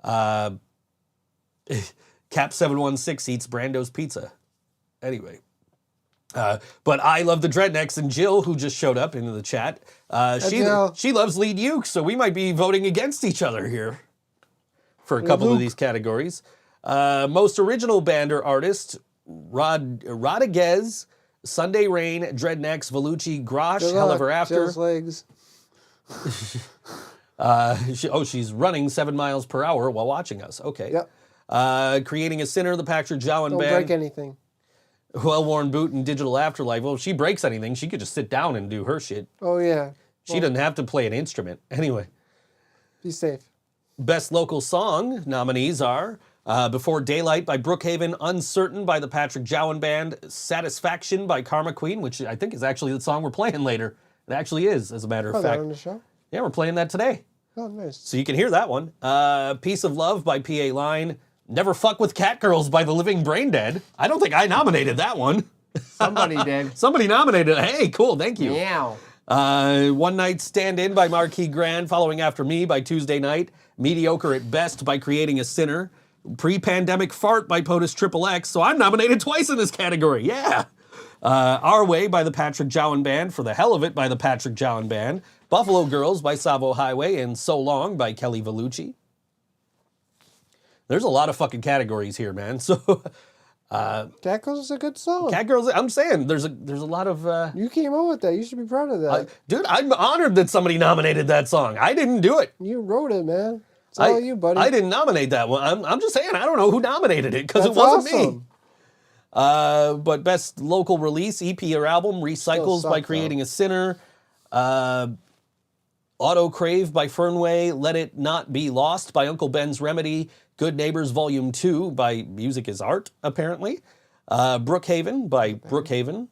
Cap 716 eats Brando's pizza. Anyway. But I love the Dreadnecks, and Jill, who just showed up into the chat, she loves Lee Duke, so we might be voting against each other here for a couple of these categories. Most original band or artist, Rodriguez, Sunday Rain, Dreadnecks, Vellucci, Grosh, Hell Ever After. Jill's legs. She's running 7 miles per hour while watching us. Okay. Yep. Creating a Sinner, the Patrick Jowan Band. Don't break anything. Well-Worn Boot and Digital Afterlife. Well, if she breaks anything, she could just sit down and do her shit. Oh, yeah. She doesn't have to play an instrument. Anyway. Be safe. Best local song nominees are Before Daylight by Brookhaven, Uncertain by the Patrick Jowan Band, Satisfaction by KarmaQueen, which I think is actually the song we're playing later. It actually is, as a matter of Oh, that fact. on the show? Yeah, we're playing that today. Oh, nice. So you can hear that one. Piece of Love by PA Line. Never Fuck with Catgirls by The Living Brain Dead. I don't think I nominated that one. Somebody did. Somebody nominated it. Hey, cool, thank you. Meow. One Night Stand In by Marquis Grand, Following After Me by Tuesday Night, Mediocre at Best by Creating a Sinner, Pre-Pandemic Fart by POTUS XXX, so I'm nominated twice in this category, yeah! Our Way by the Patrick Jowan Band, For the Hell of It by the Patrick Jowan Band, Buffalo Girls by Savo Highway, and So Long by Kelly Vellucci. There's a lot of fucking categories here, man, so... Catgirls is a good song. Catgirls, I'm saying, there's a lot of... You came up with that. You should be proud of that. dude, I'm honored that somebody nominated that song. I didn't do it. You wrote it, man. It's all you, buddy. I didn't nominate that one. I'm just saying, I don't know who nominated it, because it That's wasn't awesome. me. But best local release, EP or album, Recycles by suck, Creating a Sinner, Auto Crave by Fernway, Let It Not Be Lost by Uncle Ben's Remedy, Good Neighbors Volume 2 by Music is Art, apparently, Brookhaven by Brookhaven.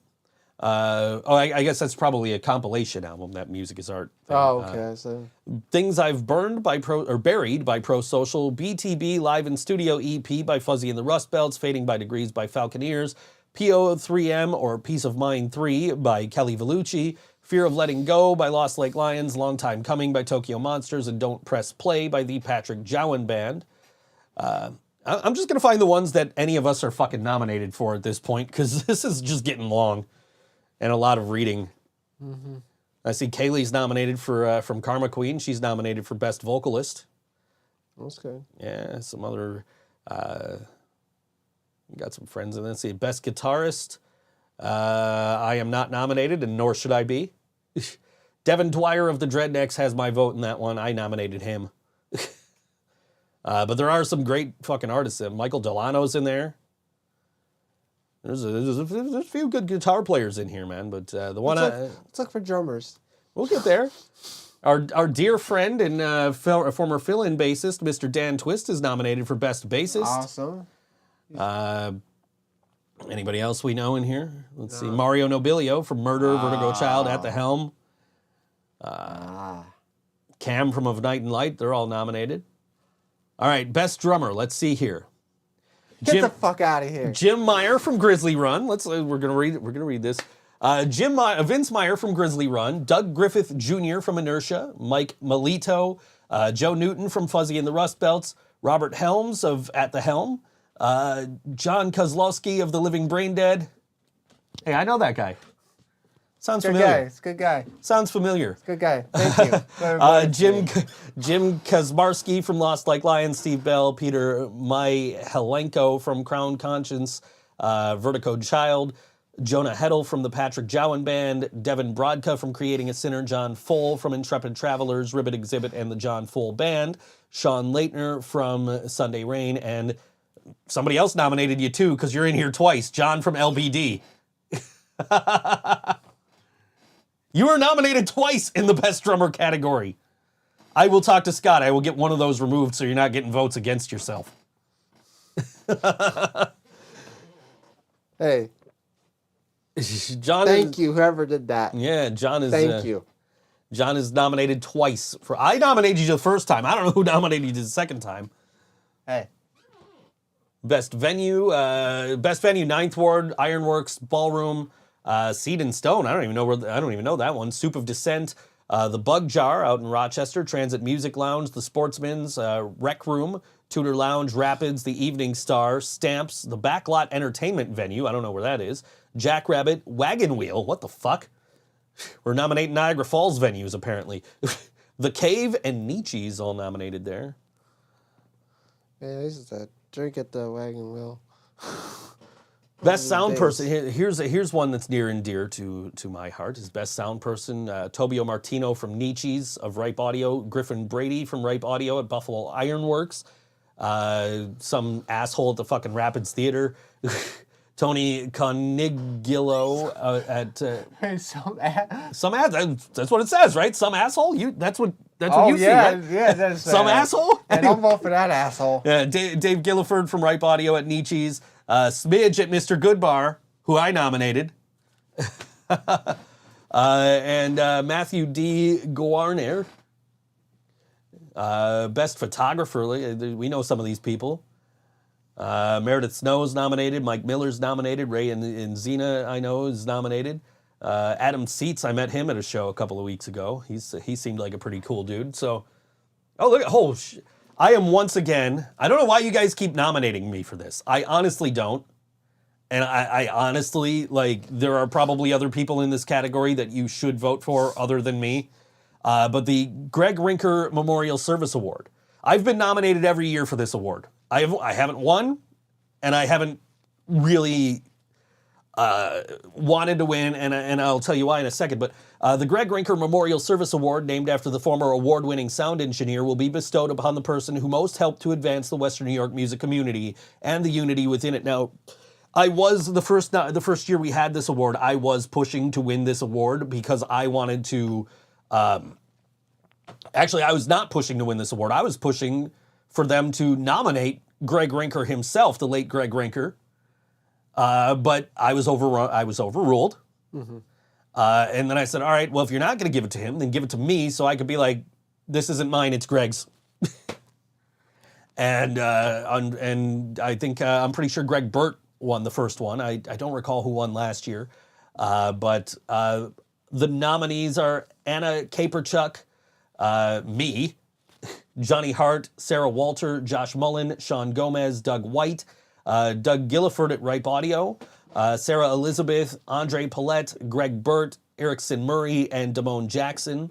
I guess that's probably a compilation album, that Music is Art thing. Oh, okay. So Things I've Burned by Buried by Pro Social, BTB Live in Studio EP by Fuzzy and the Rust Belts, Fading by Degrees by Falconeers, PO3M or Peace of Mind 3 by Kelly Vellucci, Fear of Letting Go by Lost Lake Lions, Long Time Coming by Tokyo Monsters, and Don't Press Play by the Patrick Jowan Band. I'm just going to find the ones that any of us are fucking nominated for at this point, because this is just getting long and a lot of reading. Mm-hmm. I see Kaylee's nominated for from KarmaQueen. She's nominated for Best Vocalist. that's good. Yeah, some other... got some friends in this. See, Best Guitarist. I am not nominated, and nor should I be. Devin Dwyer of the Dreadnecks has my vote in that one. I nominated him. But there are some great fucking artists. Michael Delano's in there. There's a few good guitar players in here, man. But the one Let's look for drummers. we'll get there. Our dear friend and former fill-in bassist, Mr. Dan Twist, is nominated for Best Bassist. Awesome. Anybody else we know in here? Let's see. Mario Nobilio from Murder, Vertigo Child, At the Helm. Cam from Of Night and Light. They're all nominated. All right, Best Drummer. Let's see here. Get the fuck out of here. Jim Meyer from Grizzly Run. We're gonna read this. Vince Meyer from Grizzly Run. Doug Griffith Jr. from Inertia. Mike Melito. Joe Newton from Fuzzy and the Rust Belts. Robert Helms of At the Helm. John Kozlowski of The Living Brain Dead. Hey, I know that guy. Sounds Good familiar. guy. It's a good guy. Sounds familiar. Good guy. Thank you. Jim Kazmarski from Lost Like Lions, Steve Bell, Peter Helenko from Crown Conscience, Vertigo Child, Jonah Heddle from the Patrick Jowan Band, Devin Brodka from Creating a Sinner, John Full from Intrepid Travelers, Ribbit Exhibit and the John Full Band, Sean Leitner from Sunday Rain, and somebody else nominated you too, because you're in here twice, John from LBD. You are nominated twice in the Best Drummer category. I will talk to Scott. I will get one of those removed so you're not getting votes against yourself. Hey, John. thank you, whoever did that. Yeah, John is. Thank you. John is nominated twice. I nominated you the first time. I don't know who nominated you the second time. Hey. Best venue, Ninth Ward, Ironworks, Ballroom, Seed and Stone. I don't even know that one. Soup of Descent, the Bug Jar out in Rochester, Transit Music Lounge, the Sportsman's, Rec Room, Tudor Lounge, Rapids, the Evening Star, Stamps, the Backlot Entertainment Venue. I don't know where that is. Jackrabbit, Wagon Wheel. What the fuck? We're nominating Niagara Falls venues apparently. The Cave and Nietzsche's all nominated there. Yeah, this is a drink at the wagon wheel. Best sound person. Here's one that's near and dear to my heart. His best sound person, Tobio Martino from Nietzsche's of Ripe Audio, Griffin Brady from Ripe Audio at Buffalo Ironworks, some asshole at the fucking Rapids Theater, Tony Conigillo at Some ass. some ass. That's what it says, right? Some asshole. That's what That's what you yeah, think, right? yeah, that's Some asshole? And don't vote for that asshole. Yeah, Dave Gilliford from Ripe Audio at Nietzsche's. Smidge at Mr. Goodbar, who I nominated. And Matthew D. Guarner. Best photographer. We know some of these people. Meredith Snow's nominated. Mike Miller's nominated. Ray and Zena, I know, is nominated. Adam Seitz, I met him at a show a couple of weeks ago. He seemed like a pretty cool dude. So, I am once again, I don't know why you guys keep nominating me for this. I honestly don't. And I honestly, there are probably other people in this category that you should vote for other than me. But the Greg Rinker Memorial Service Award. I've been nominated every year for this award. I haven't won, and I haven't really wanted to win, and I'll tell you why in a second. But the Greg Rinker Memorial Service Award, named after the former award-winning sound engineer, will be bestowed upon the person who most helped to advance the Western New York music community and the unity within it. Now, I was the first year we had this award, I was pushing to win this award because I wanted to. Actually, I was not pushing to win this award. I was pushing for them to nominate Greg Rinker himself, the late Greg Rinker. But I was overruled. Mm-hmm. And then I said, all right, well, if you're not going to give it to him, then give it to me so I could be like, this isn't mine, it's Greg's. And I think, I'm pretty sure Greg Burt won the first one. I don't recall who won last year. But the nominees are Anna Kaperchuk, me, Johnny Hart, Sarah Walter, Josh Mullen, Sean Gomez, Doug White, Doug Gilliford at Ripe Audio, Sarah Elizabeth, Andre Paulette, Greg Burt, Erickson Murray, and Damone Jackson.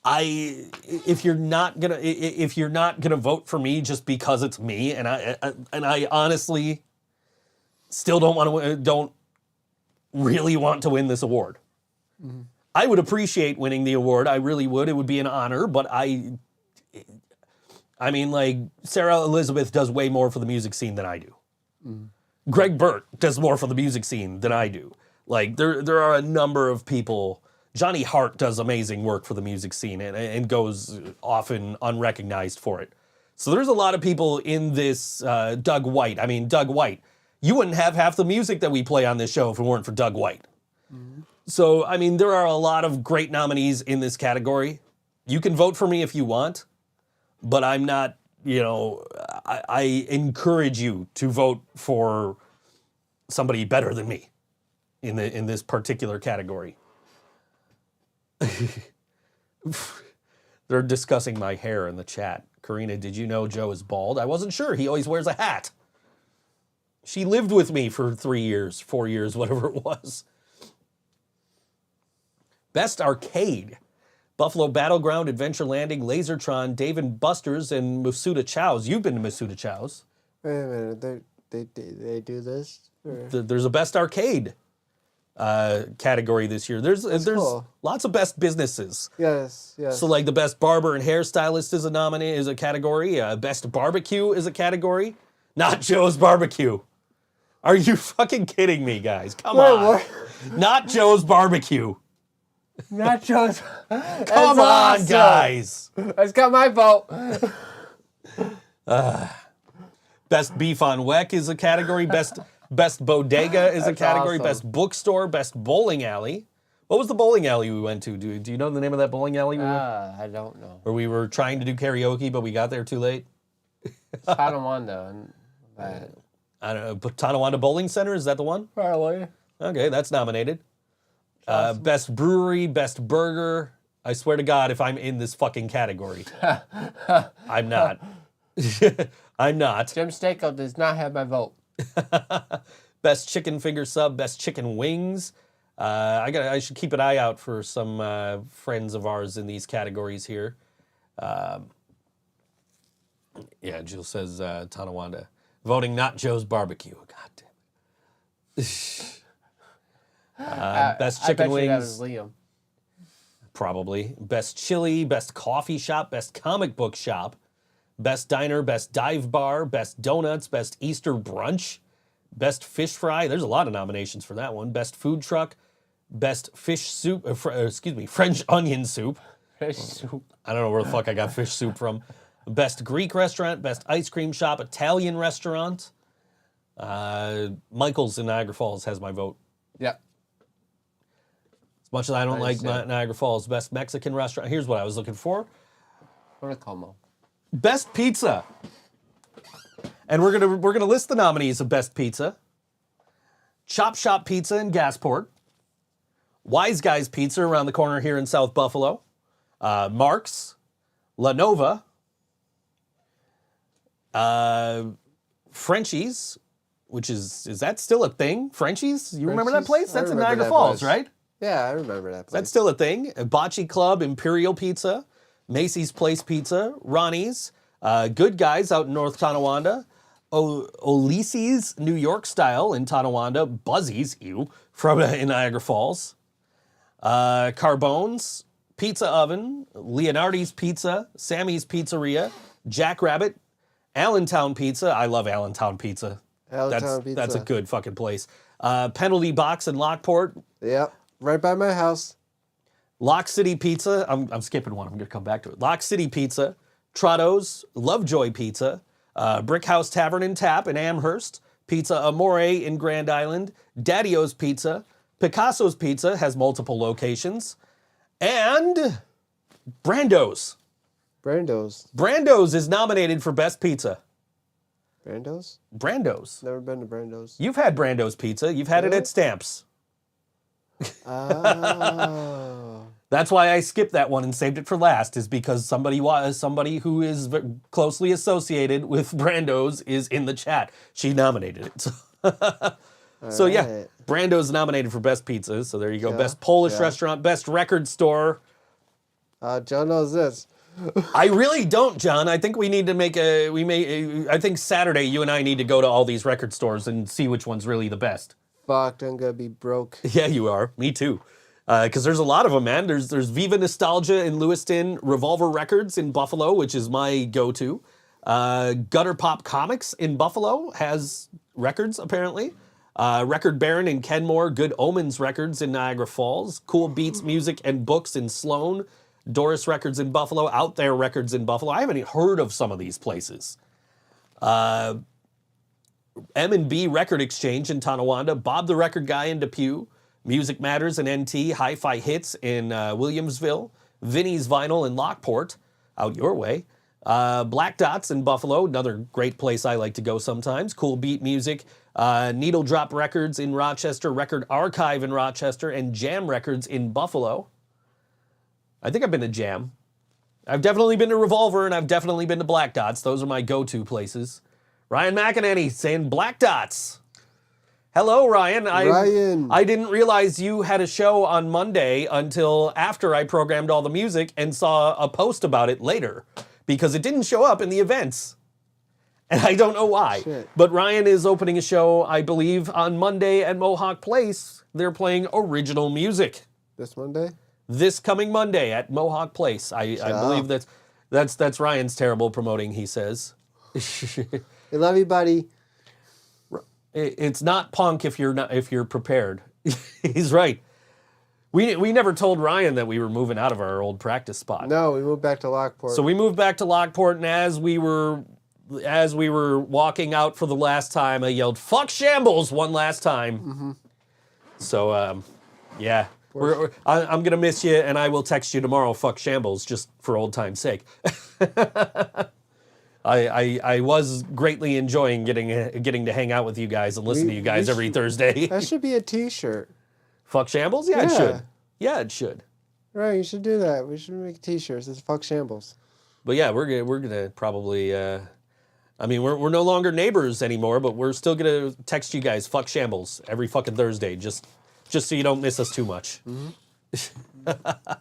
If you're not gonna vote for me just because it's me, and I honestly still don't really want to win this award. Mm-hmm. I would appreciate winning the award. I really would. It would be an honor, but I mean, Sarah Elizabeth does way more for the music scene than I do. Mm. Greg Burt does more for the music scene than I do. There are a number of people. Johnny Hart does amazing work for the music scene and goes often unrecognized for it. So there's a lot of people in this. Doug White, you wouldn't have half the music that we play on this show if it weren't for Doug White. Mm-hmm. So, there are a lot of great nominees in this category. You can vote for me if you want, but I'm not, I encourage you to vote for somebody better than me in this particular category. They're discussing my hair in the chat. Karina, did you know Joe is bald? I wasn't sure. He always wears a hat. She lived with me for 3 years, 4 years, whatever it was. Best Arcade. Buffalo Battleground, Adventure Landing, Lasertron, Dave & Buster's, and Masuda Chow's. You've been to Masuda Chow's. Wait a minute. They do this? There's a Best Arcade category this year. There's cool. Lots of best businesses. Yes. So the best barber and hairstylist is a category. Best barbecue is a category. Not Joe's Barbecue. Are you fucking kidding me, guys? Come on. What? Not Joe's Barbecue. Not Joe's. Come on, awesome. Guys. That's got my vote. Best beef on weck is a category. Best bodega is a category. Awesome. Best bookstore. Best bowling alley. What was the bowling alley we went to? Do you know the name of that bowling alley? I don't know. Where we were trying to do karaoke, but we got there too late. Tonawanda. I don't know. Tonawanda Bowling Center, is that the one? Probably. Okay, that's nominated. Awesome. Best brewery, best burger. I swear to God, if I'm in this fucking category, I'm not. I'm not. Jim Stako does not have my vote. Best chicken finger sub, best chicken wings. I should keep an eye out for some friends of ours in these categories here. Yeah, Jill says Tonawanda. Voting not Joe's Barbecue. God damn it. Best chicken wings. That was Liam. Probably. Best chili, best coffee shop, best comic book shop, best diner, best dive bar, best donuts, best Easter brunch, best fish fry. There's a lot of nominations for that one. Best food truck, Best fish soup, French onion soup. Fish soup. I don't know where the fuck I got fish soup from. Best Greek restaurant, best ice cream shop, Italian restaurant. Michael's in Niagara Falls has my vote. Yep. As much as I don't like understand. Niagara Falls, best Mexican restaurant. Here's what I was looking for. What a como. Best pizza. And we're gonna list the nominees of best pizza. Chop Shop Pizza in Gasport. Wise Guys Pizza around the corner here in South Buffalo. Mark's. La Nova. Frenchie's, which is that still a thing? Frenchie's? You remember that Frenchie's? place? I That's in remember Niagara that Falls, place. right? Yeah, I remember that place. That's still a thing. Bocce Club, Imperial Pizza, Macy's Place Pizza, Ronnie's, Good Guys out in North Tonawanda, Olise's New York Style in Tonawanda, Buzzy's, from in Niagara Falls, Carbone's Pizza Oven, Leonardi's Pizza, Sammy's Pizzeria, Jackrabbit, Allentown Pizza. I love Allentown Pizza. Allentown Pizza. That's a good fucking place. Penalty Box in Lockport, Yep. Right by my house. Lock City Pizza. I'm skipping one. I'm going to come back to it. Lock City Pizza, Trotto's, Lovejoy Pizza, Brick House Tavern and Tap in Amherst, Pizza Amore in Grand Island, Daddy-O's Pizza, Picasso's Pizza has multiple locations, and Brando's. Brando's is nominated for Best Pizza. Brando's? Brando's. Never been to Brando's. You've had Brando's Pizza. You've had it Really? at Stamps. Oh. That's why I skipped that one and saved it for last, is because somebody who is closely associated with Brando's is in the chat. She nominated it. So yeah, right. Brando's nominated for Best Pizza. So there you go. Yeah, Best Polish yeah. restaurant, Best Record Store. John knows this. I really don't, John. I think we need to I think Saturday you and I need to go to all these record stores and see which one's really the best. Fuck, I'm gonna be broke. Yeah, you are. Me too. Because there's a lot of them, man. There's Viva Nostalgia in Lewiston, Revolver Records in Buffalo, which is my go-to. Gutter Pop Comics in Buffalo has records, apparently. Record Baron in Kenmore, Good Omens Records in Niagara Falls, Cool Beats Music and Books in Sloan, Doris Records in Buffalo, Out There Records in Buffalo. I haven't heard of some of these places. M&B Record Exchange in Tonawanda, Bob the Record Guy in Depew, Music Matters in NT, Hi-Fi Hits in Williamsville, Vinny's Vinyl in Lockport, out your way, Black Dots in Buffalo, another great place I like to go sometimes, Cool Beat Music, Needle Drop Records in Rochester, Record Archive in Rochester, and Jam Records in Buffalo. I think I've been to Jam. I've definitely been to Revolver, and I've definitely been to Black Dots. Those are my go-to places. Ryan McEnany saying Black Dots. Hello, Ryan. Ryan. I didn't realize you had a show on Monday until after I programmed all the music and saw a post about it later, because it didn't show up in the events. And I don't know why. Shit. But Ryan is opening a show, I believe, on Monday at Mohawk Place. They're playing original music. This Monday? This coming Monday at Mohawk Place. I believe that's Ryan's terrible promoting, he says. I love you, buddy. It's not punk if you're prepared. He's right. We never told Ryan that we were moving out of our old practice spot. No, we moved back to Lockport. So we moved back to Lockport, and as we were walking out for the last time, I yelled "Fuck Shambles" one last time. Mm-hmm. So yeah. I'm going to miss you, and I will text you tomorrow, fuck Shambles, just for old time's sake. I was greatly enjoying getting to hang out with you guys and listen to you guys every Thursday. That should be a t-shirt. Fuck Shambles? Yeah, it Yeah. should. Yeah, it should. Right, you should do that. We should make t-shirts. It's Fuck Shambles. But yeah, we're gonna probably... I mean, we're no longer neighbors anymore, but we're still going to text you guys, fuck Shambles, every fucking Thursday, just so you don't miss us too much. Mm-hmm.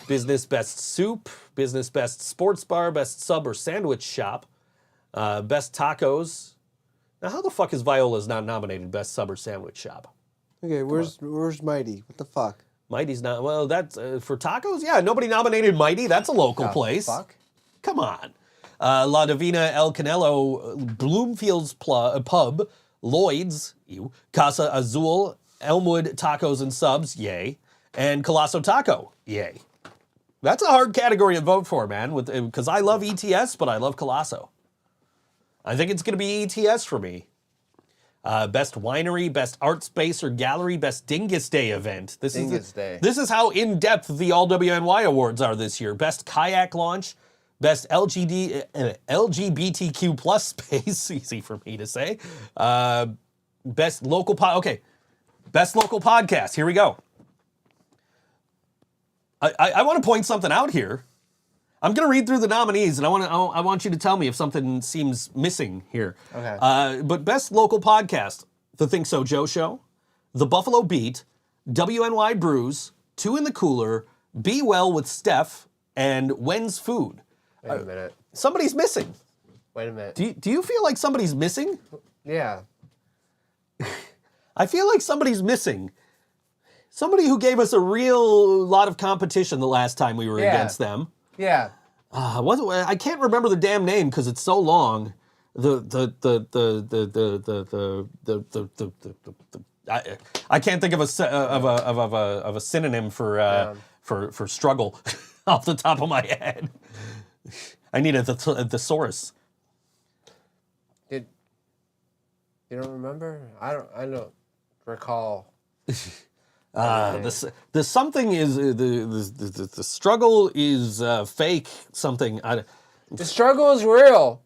Business Best Soup, Business Best Sports Bar, Best Sub or Sandwich Shop, Best Tacos. Now, how the fuck is Viola's not nominated Best Sub or Sandwich Shop? Okay, where's Mighty? What the fuck? Mighty's not... Well, that's... for tacos? Yeah, nobody nominated Mighty. That's a local place. Fuck? Come on. La Divina El Canelo, Bloomfield's Pub, Lloyd's, Casa Azul, Elmwood Tacos and Subs, yay. And Colosso Taco, yay. That's a hard category to vote for, man, because I love ETS, but I love Colosso. I think it's going to be ETS for me. Best winery, best art space or gallery, best Dingus Day event. This is how in-depth the All WNY Awards are this year. Best kayak launch, best LGBTQ plus space, easy for me to say. Best local best local podcast. Here we go. I want to point something out here. I'm going to read through the nominees, and I want you to tell me if something seems missing here. Okay. But best local podcast: The ThinkSoJoE Show, The Buffalo Beat, WNY Brews, Two in the Cooler, Be Well with Steph, and When's Food. Wait a minute. Somebody's missing. Wait a minute. Do you feel like somebody's missing? Yeah. I feel like somebody's missing. Somebody who gave us a real lot of competition the last time we were against them. Yeah. I can't remember the damn name because it's so long. I can't think of a synonym for struggle off the top of my head. I need a thesaurus. You don't remember? I don't recall. The something is the struggle is fake something. The struggle is real.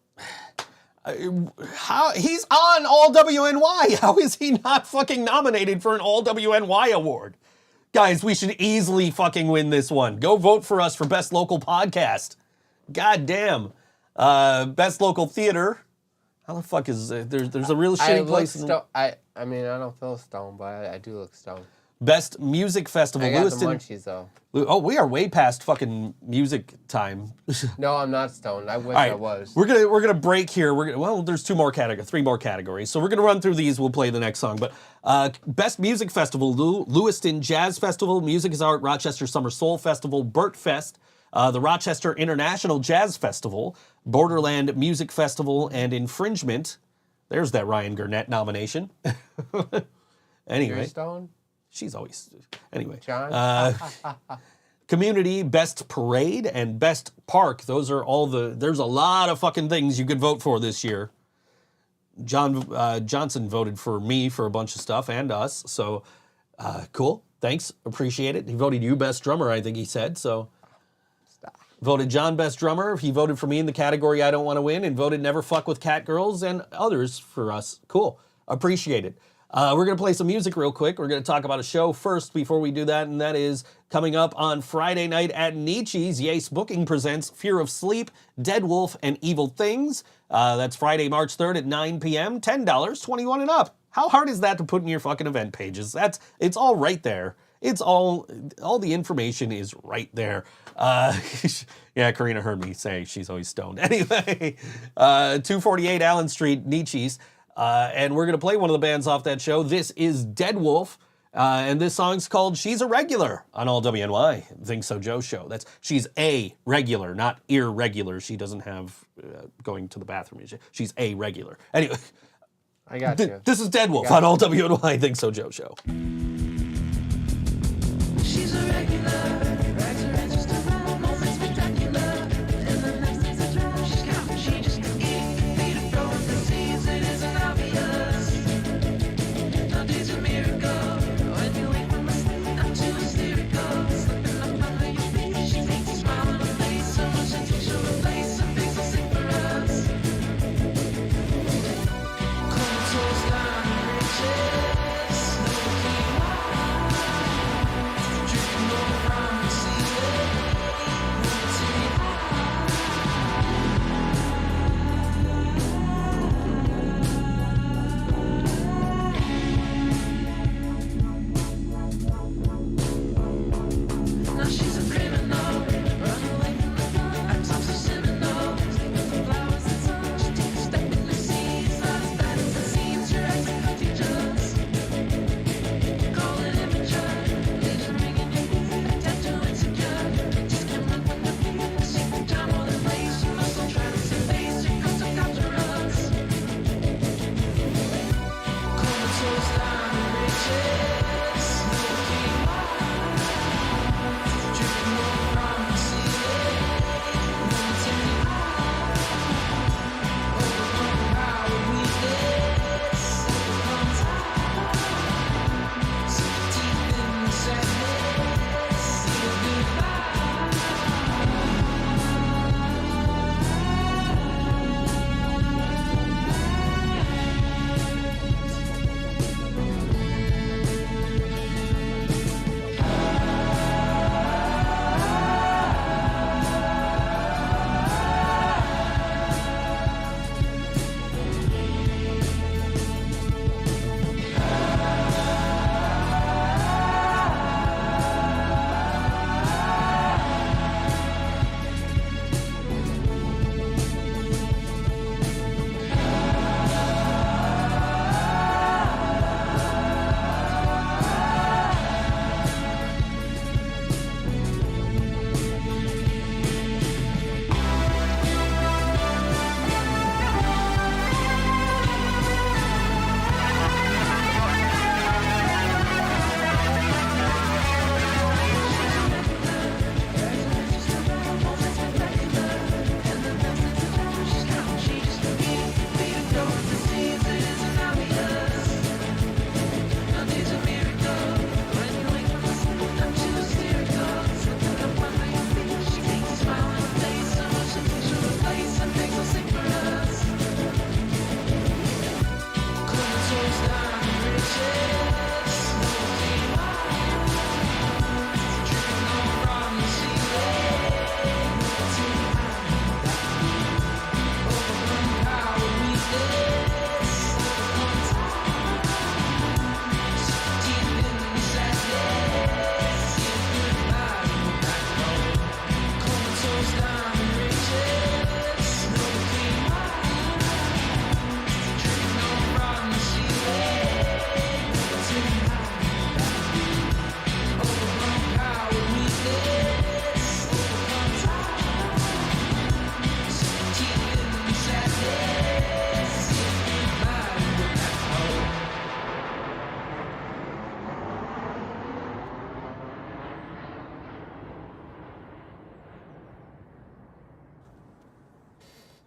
How he's on All WNY? How is he not fucking nominated for an All WNY award? Guys, we should easily fucking win this one. Go vote for us for best local podcast. God damn. Best local theater. How the fuck is there's a real shitty place? I mean, I don't feel stoned, but I do look stoned. Best music festival. I got the munchies though. Oh, we are way past fucking music time. No, I'm not stoned. I wish I was. We're gonna break here. There's three more categories. So we're gonna run through these. We'll play the next song. But best music festival: Lewiston Jazz Festival, Music is Art, Rochester Summer Soul Festival, Burt Fest, the Rochester International Jazz Festival, Borderland Music Festival, and Infringement. There's that Ryan Gurnett nomination. Anyway. You're stoned? She's always... Anyway. John? Community, Best Parade, and Best Park. Those are all there's a lot of fucking things you could vote for this year. Johnson voted for me for a bunch of stuff, and us. So, cool. Thanks. Appreciate it. He voted you Best Drummer, I think he said. So, voted John Best Drummer. He voted for me in the category I don't want to win, and voted Never Fuck with Cat Girls and others for us. Cool. Appreciate it. We're going to play some music real quick. We're going to talk about a show first before we do that, and that is coming up on Friday night at Nietzsche's. Yace Booking presents Fear of Sleep, Deadwolf, and Evil Things. That's Friday, March 3rd at 9 p.m. $10, 21 and up. How hard is that to put in your fucking event pages? It's all right there. It's all the information is right there. Yeah, Karina heard me say she's always stoned. Anyway, 248 Allen Street, Nietzsche's. And we're going to play one of the bands off that show. This is Deadwolf, and this song's called She's a Regular on All WNY, ThinkSoJoE Show. She's a regular, not irregular. She doesn't have going to the bathroom. She's a regular. Anyway, I got you. This is Deadwolf on All WNY, ThinkSoJoE Show. She's a regular, rags her edges to run, moments spectacular, and the next thing's a drama. She's got she just can eat, feed her throwing disease, it isn't obvious. No day's a miracle, when you wake from a sleep, I'm too hysterical, slipping up under your feet, she makes you smile on her face, so much until she'll replace some things so sick for us. Cold toes down her riches, no key.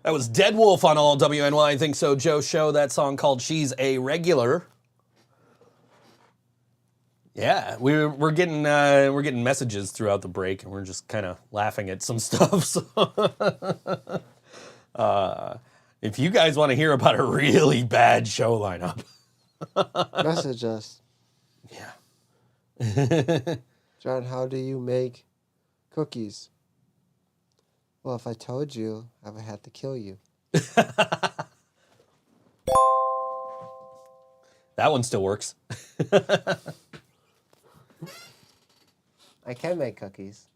That was Deadwolf on all WNY Think So Joe show. That song called She's a Regular. Yeah, we're getting messages throughout the break, and we're just kind of laughing at some stuff. So, if you guys want to hear about a really bad show lineup, Message us. yeah. John, how do you make cookies? Well, if I told you, I would have to kill you. That one still works. I can make cookies.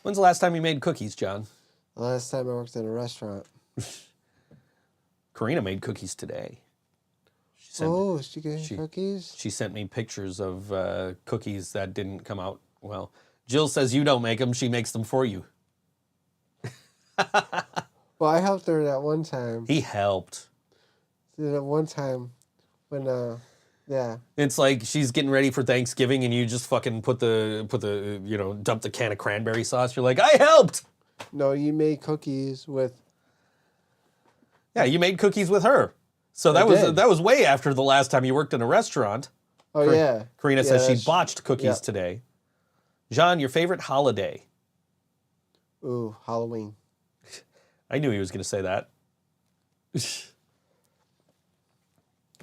When's the last time you made cookies, John? The last time I worked in a restaurant. Karina made cookies today. She gave cookies? She sent me pictures of cookies that didn't come out well. Jill says you don't make them, she makes them for you. Well, I helped her that one time. He helped. That one time when, yeah. It's like she's getting ready for Thanksgiving and you just fucking put the dump the can of cranberry sauce. You're like, I helped! No, you made cookies with... Yeah, you made cookies with her. So that was way after the last time you worked in a restaurant. Oh, yeah. Karina Yeah, says she that's- botched cookies yeah. today. John, your favorite holiday? Ooh, Halloween. I knew he was going to say that. He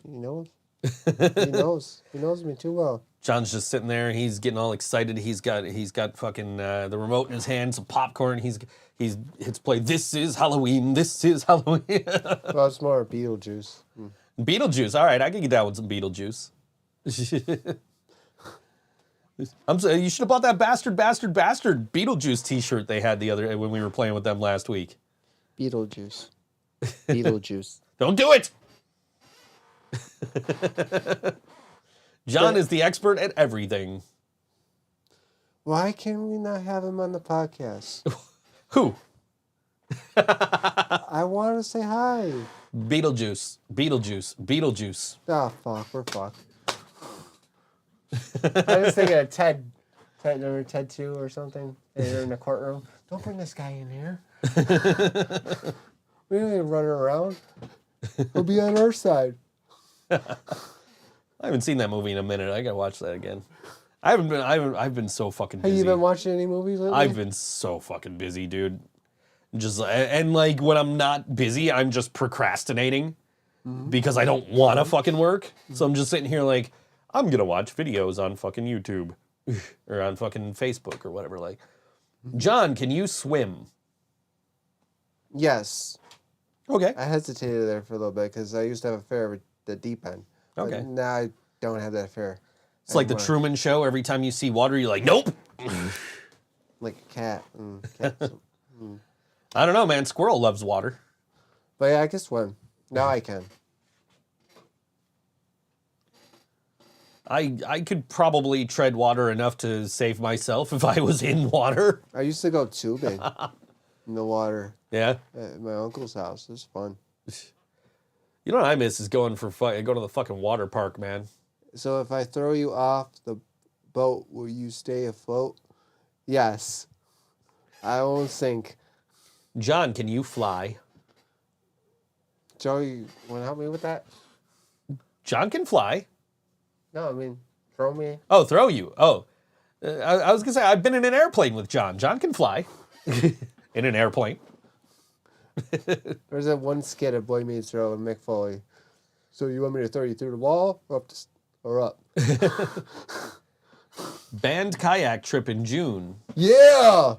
knows. He knows. He knows me too well. John's just sitting there. He's getting all excited. He's got fucking the remote in his hand, some popcorn. He's hits play. This is Halloween. This is Halloween. Well, it's more Beetlejuice. Beetlejuice. All right, I can get down with some Beetlejuice. I'm saying you should have bought that bastard Beetlejuice T-shirt they had when we were playing with them last week. Beetlejuice. Beetlejuice. Don't do it. John is the expert at everything. Why can we not have him on the podcast? Who? I want to say hi. Beetlejuice. Oh, fuck. We're fucked. I was thinking of Ted. Remember Ted 2 or something? They're in the courtroom. Don't bring this guy in here. We don't even run around. He'll be on our side. I haven't seen that movie in a minute. I gotta watch that again. I've been so fucking busy. Have you been watching any movies lately? I've been so fucking busy, dude. Just and like when I'm not busy, I'm just procrastinating because I don't want to fucking work. So I'm just sitting here like I'm gonna watch videos on fucking YouTube or on fucking Facebook or whatever. Like, John, can you swim? Yes. Okay. I hesitated there for a little bit because I used to have a fear of the deep end. But Okay. now I don't have that fear. It's like the anymore. Truman Show. Every time you see water, you're like, nope. Like a cat. Cats. I don't know, man. Squirrel loves water. But yeah, I can swim. Now I can. I could probably tread water enough to save myself if I was in water. I used to go tubing in the water Yeah. at my uncle's house. It was fun. You know what I miss is going to the fucking water park, man. So if I throw you off the boat, will you stay afloat? Yes. I won't sink. John, can you fly? Joey, you want to help me with that? John can fly. No, I mean, throw me. Oh, throw you. Oh. I was going to say, I've been in an airplane with John. John can fly. In an airplane. There's that one skit of Boy Meets World with Mick Foley. So you want me to throw you through the wall or up? Band kayak trip in June. Yeah!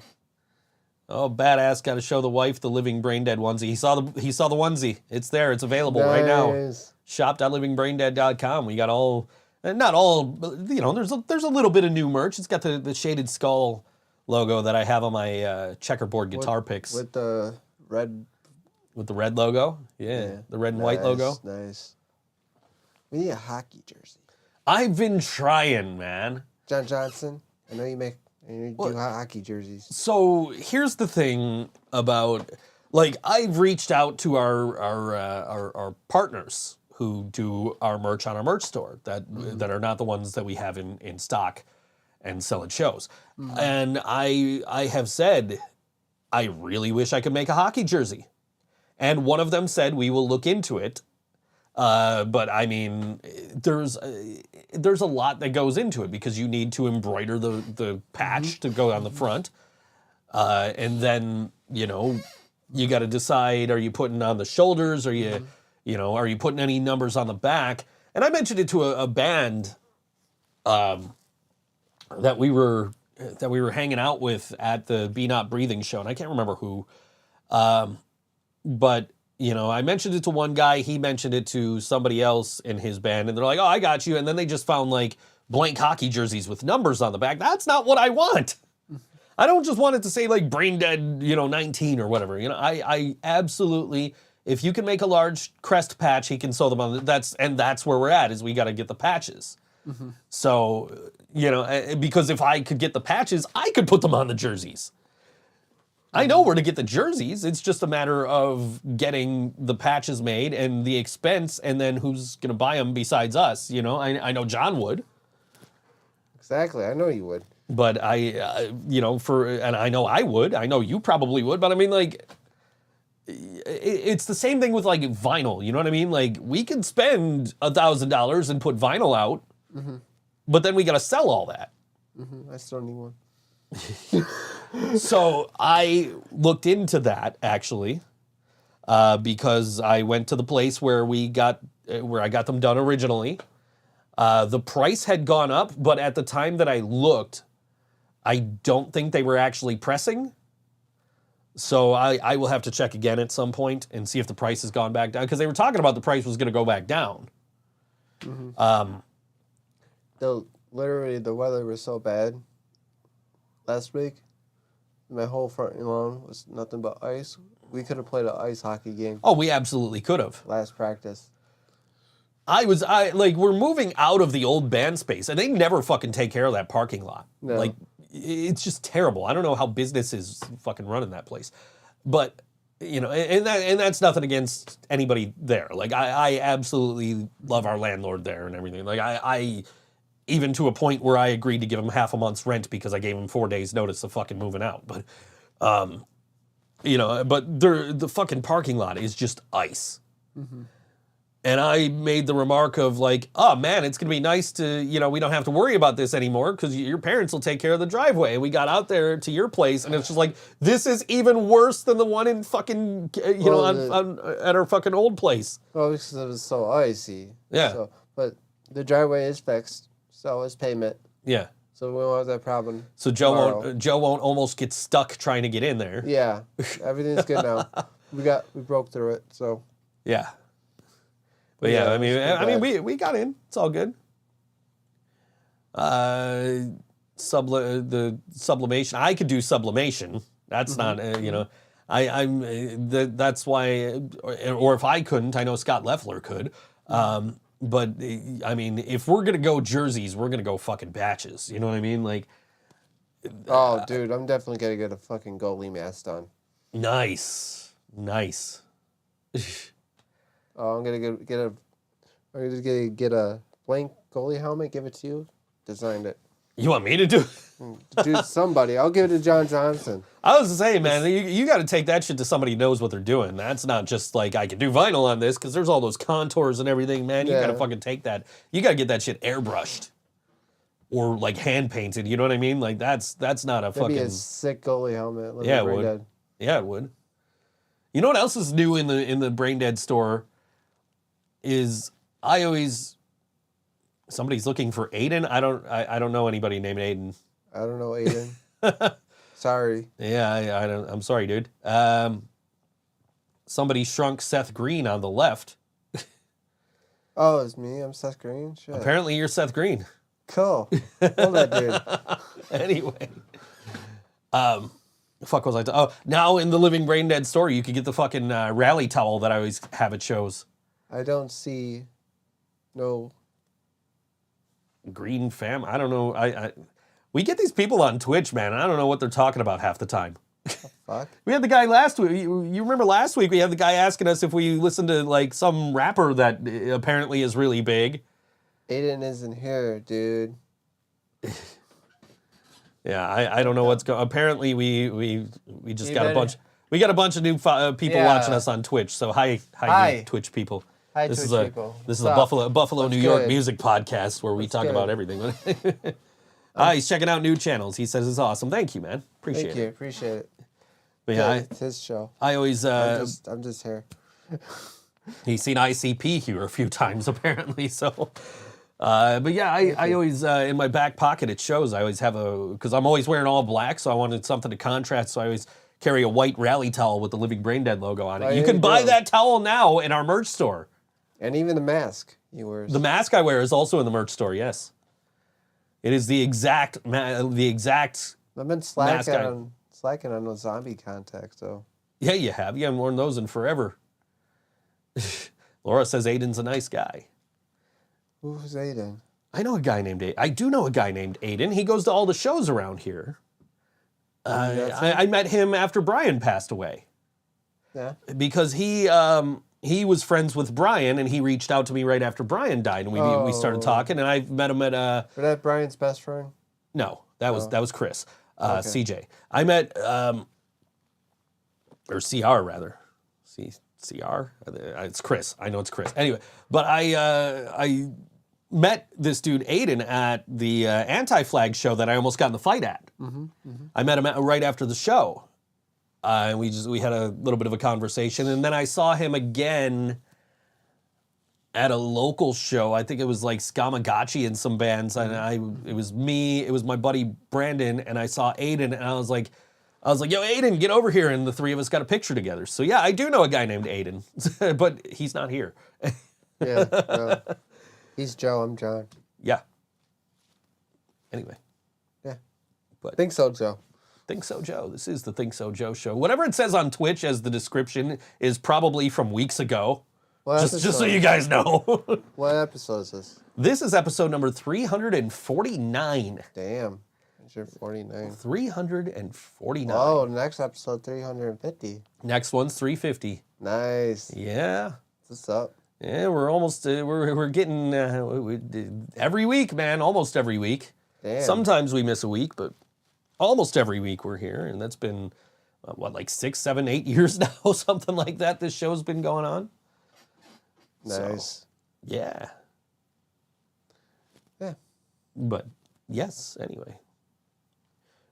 Oh, badass. Got to show the wife the Living Brain Dead onesie. He saw the onesie. It's there. It's available right now. Nice. Shop.livingbraindead.com. We got all, not all, but, you know, there's a little bit of new merch. It's got the shaded skull logo that I have on my checkerboard guitar picks. With the red. With the red logo. Yeah. The red and white logo. Nice. We need a hockey jersey. I've been trying, man. John Johnson, I know you do hockey jerseys. So here's the thing about, like, I've reached out to our partners who do our merch on our merch store that are not the ones that we have in stock and sell at shows. And I have said, I really wish I could make a hockey jersey. And one of them said, we will look into it. But I mean, there's a lot that goes into it because you need to embroider the patch to go on the front. And then, you know, you got to decide, are you putting on the shoulders? Are you, you know, are you putting any numbers on the back? And I mentioned it to a band that we were hanging out with at the Be Not Breathing show, and I can't remember who. But, you know, I mentioned it to one guy, he mentioned it to somebody else in his band, and they're like, oh, I got you. And then they just found like blank hockey jerseys with numbers on the back. That's not what I want. I don't just want it to say like Brain Dead, you know, 19 or whatever. You know, I absolutely, if you can make a large crest patch, he can sew them on. That's where we're at, is we got to get the patches. So, you know, because if I could get the patches, I could put them on the jerseys. I know where to get the jerseys. It's just a matter of getting the patches made and the expense, and then who's going to buy them besides us? You know, I know John would. Exactly. I know you would. But you know, and I know I would. I know you probably would. But I mean, like, it's the same thing with like vinyl. You know what I mean? Like, we could spend $1,000 and put vinyl out, but then we got to sell all that. I still need one. So I looked into that actually, because I went to the place where I got them done originally. The price had gone up, but at the time that I looked, I don't think they were actually pressing. So I will have to check again at some point and see if the price has gone back down, because they were talking about the price was going to go back down. Literally, the weather was so bad last week. My whole front lawn was nothing but ice. We could have played an ice hockey game Oh, we absolutely could have. last practice. We're moving out of the old band space, and they never fucking take care of that parking lot. No. Like, it's just terrible. I don't know how business is fucking running that place. But, you know, and that's nothing against anybody there. Like, I absolutely love our landlord there and everything. Like, I even to a point where I agreed to give him half a month's rent because I gave him 4 days notice of fucking moving out. But, you know, but the fucking parking lot is just ice. And I made the remark of like, oh man, it's going to be nice to, you know, we don't have to worry about this anymore because your parents will take care of the driveway. And we got out there to your place and it's just like, this is even worse than the one in fucking, you know, at our fucking old place. Well, because it was so icy. Yeah. So, but the driveway is fixed, so is pavement. Yeah. So we won't have that problem. So Joe won't almost get stuck trying to get in there. Yeah, everything's good now. We broke through it. So Yeah. But yeah, I mean, we got in. It's all good. The sublimation. I could do sublimation. That's not, you know, that's why, or if I couldn't, I know Scott Leffler could. But I mean, if we're gonna go jerseys, we're gonna go fucking batches. You know what I mean? Like, oh, dude, I'm definitely gonna get a fucking goalie mask done. nice. Oh, I'm gonna get a blank goalie helmet. Give it to you. Designed it. You want me to do? Dude, somebody. I'll give it to John Johnson. I was saying, man, you got to take that shit to somebody who knows what they're doing. That's not just like, I can do vinyl on this, because there's all those contours and everything, man. You got to fucking take that. You got to get that shit airbrushed. Or like hand painted, you know what I mean? Like that's not a That'd be fucking... a sick goalie helmet. Yeah, it would. Yeah, it would. You know what else is new in the Brain Dead store? Is somebody's looking for Aiden. I don't know anybody named Aiden. I don't know Aiden. Sorry. Yeah, I'm sorry, dude. Somebody shrunk Seth Green on the left. Oh, it's me. I'm Seth Green. Shit. Apparently, you're Seth Green. Cool. Love that dude. Anyway, fuck was I? Now in the Living Brain Dead store, you could get the fucking rally towel that I always have at shows. I don't see no Green fam. I don't know. We get these people on Twitch, man. And I don't know what they're talking about half the time. fuck. We had the guy last week. You remember last week we had the guy asking us if we listened to like some rapper that apparently is really big. Aiden isn't here, dude. Yeah, I don't know what's going. Apparently, we just You got a better- bunch. We got a bunch of new people Yeah. watching us on Twitch. So hi, Hi. new Twitch people. Hi, This Twitch is a people. this is What's a up? Buffalo, What's New York good? music podcast where we What's talk good? about everything. He's checking out new channels. He says it's awesome. Thank you, man. Appreciate Thank you. it. Appreciate it. But yeah, It's his show. I always I'm just here. he's seen ICP here a few times apparently. So, but yeah, I always in my back pocket it shows. I always have because I'm always wearing all black, so I wanted something to contrast. So I always carry a white rally towel with the Living Brain Dead logo on it. Oh, You yeah, can you buy do. that towel now in our merch store. And even the mask he wears. The mask I wear is also in the merch store. Yes, it is the exact the exact. I've been mask slacking on those zombie contacts though. Yeah, you have. You haven't worn those in forever. Laura says Aiden's a nice guy. Who's Aiden? I know a guy named Aiden. I do know a guy named Aiden. He goes to all the shows around here. that's I met him after Brian passed away Yeah. because he was friends with Brian and he reached out to me right after Brian died and we started Oh. talking and I met him at Was that Brian's best friend? no that was Chris Okay. CJ. I met or CR rather CR it's Chris. I know it's Chris anyway. But I met this dude Aiden at the Anti-Flag show that I almost got in the fight at. I met him right after the show. And we had a little bit of a conversation, and then I saw him again at a local show. I think it was like Skamagachi and some bands, and it was my buddy Brandon, and I saw Aiden, and I was like, yo, Aiden, get over here, and the three of us got a picture together. So yeah, I do know a guy named Aiden, but he's not here. Yeah. No. He's Joe. I'm John. Yeah. Anyway, Think so, Joe. Think So Joe. This is the Think So Joe show. Whatever it says on Twitch as the description is probably from weeks ago. What Just so episode? you guys know. What episode is this? This is episode number 349. Damn. It's your 49. 349. Oh, next episode 350. Next one's 350. Nice. Yeah. What's up? Yeah, we're almost, we're getting, every week, man, almost every week. Damn. Sometimes we miss a week, but almost every week we're here. And that's been, like 6, 7, 8 years now, something like that. This show's been going on. Nice. Yeah. Yeah. But yes, anyway.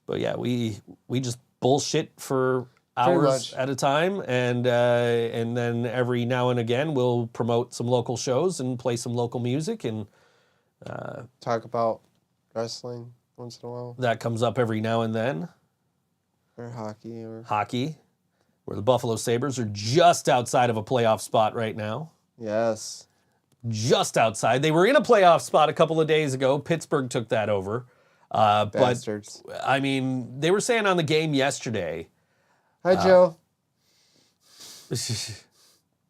But yeah, we just bullshit for hours much. at a time, and then every now and again we'll promote some local shows and play some local music, and Talk about wrestling once in a while. that comes up every now and then. Or hockey or Hockey, where the Buffalo Sabres are just outside of a playoff spot right now. yes. Just outside. They were in a playoff spot a couple of days ago. Pittsburgh took that over. But Bastards. I mean, they were saying on the game yesterday. Hi, Joe.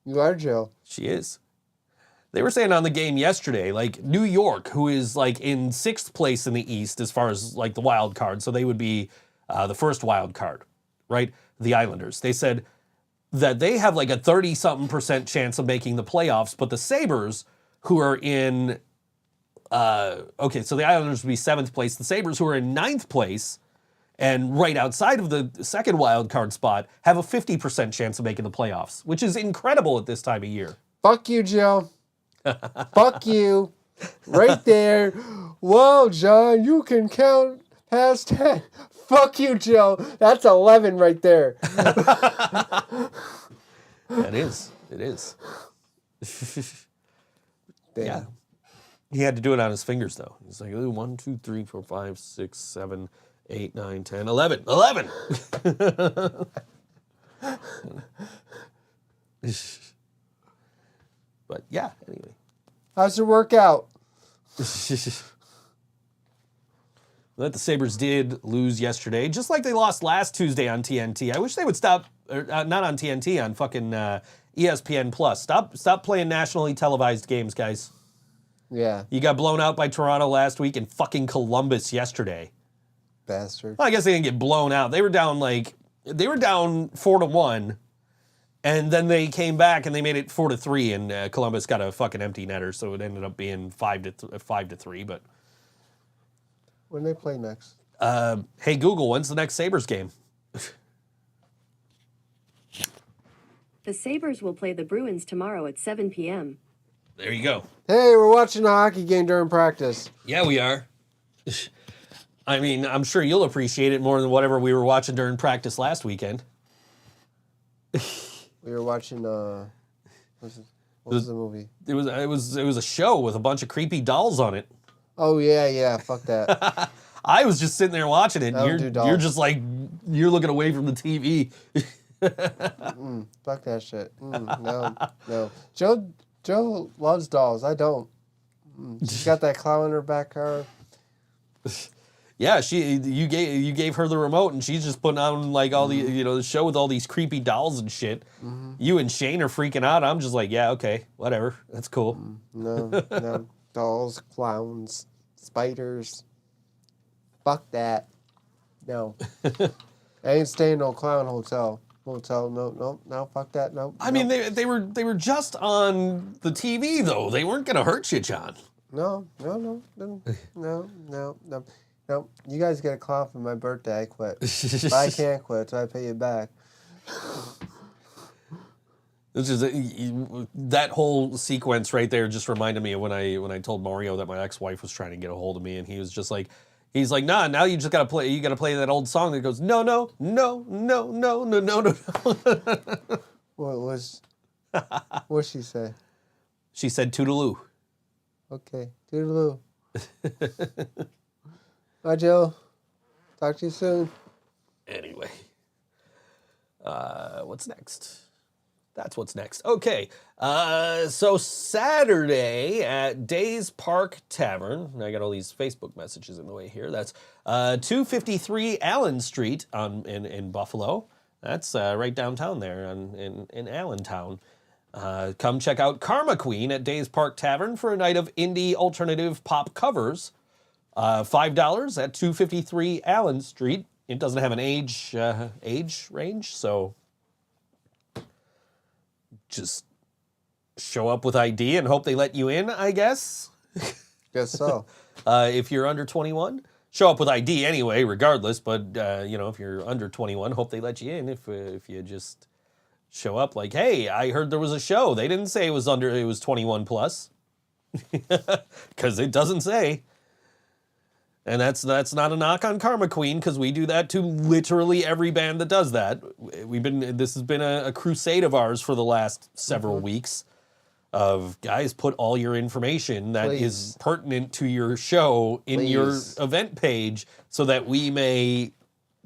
You are Joe. She is. They were saying on the game yesterday, like New York, who is like in 6th place in the East as far as like the wild card, so they would be the first wild card, right? The Islanders. They said that they have like a 30-something% chance of making the playoffs, but the Sabres, who are in, okay, so the Islanders would be 7th place. The Sabres, who are in 9th place and right outside of the second wild card spot, have a 50% chance of making the playoffs, which is incredible at this time of year. Fuck you, Joe. Fuck you. Right there. Whoa, John, you can count past 10. Fuck you, Joe. That's 11 right there. It is. It is. Damn. Yeah. He had to do it on his fingers, though. He's like, 1, 2, 3, 4, 5, 6, 7, 8, 9, 10, 11. 11! But yeah, anyway. How's your workout? That the Sabres did lose yesterday, just like they lost last Tuesday on TNT. I wish they would stop, not on TNT, on fucking ESPN Plus. Stop playing nationally televised games, guys. Yeah, You got blown out by Toronto last week and fucking Columbus yesterday. bastard. Well, I guess they didn't get blown out. They were down 4-1, and then they came back and they made it 4-3, and Columbus got a fucking empty netter, so it ended up being 5-3. But When they play next? Hey, Google, when's the next Sabres game? The Sabres will play the Bruins tomorrow at 7 p.m. There you go. Hey, we're watching a hockey game during practice. Yeah, we are. I mean, I'm sure you'll appreciate it more than whatever we were watching during practice last weekend. We were watching what was the movie? It was a show with a bunch of creepy dolls on it. Oh yeah, fuck that. I was just sitting there watching it. I don't And do you're dolls. just like you're looking away from the TV. Fuck that shit. No. Joe loves dolls. I don't. She's got that clown in her back car. Yeah, you gave her the remote and she's just putting on like all the the show with all these creepy dolls and shit. You and Shane are freaking out. I'm just like, yeah, okay, whatever, that's cool. No. Dolls, clowns, spiders. Fuck that. No. I ain't staying in no clown hotel. No, fuck that. No. I mean, they were just on the TV though. They weren't gonna hurt you, John. No. You guys get a clown for my birthday. I quit. But I can't quit, so I pay you back. It's just that whole sequence right there just reminded me of when I told Mario that my ex-wife was trying to get a hold of me, and he was just like, he's like, nah, now you just gotta play. You gotta play that old song that goes, no. What'd she say? She said toodaloo. Okay, toodaloo. Bye, Jill. Talk to you soon. Anyway, what's next? That's what's next. Okay, so Saturday at Days Park Tavern, I got all these Facebook messages in the way here. That's 253 Allen Street in Buffalo. That's right downtown there in Allentown. Come check out KarmaQueen at Days Park Tavern for a night of indie alternative pop covers. $5 at 253 Allen Street. It doesn't have an age range, so just show up with ID and hope they let you in, I guess. Guess so. If you're under 21, show up with ID anyway, regardless. But if you're under 21, hope they let you in. If you just show up like, hey, I heard there was a show. They didn't say it was 21 plus, because it doesn't say. And that's not a knock on KarmaQueen, because we do that to literally every band that does that. This has been a crusade of ours for the last several weeks of, guys, put all your information that is pertinent to your show in your event page so that we may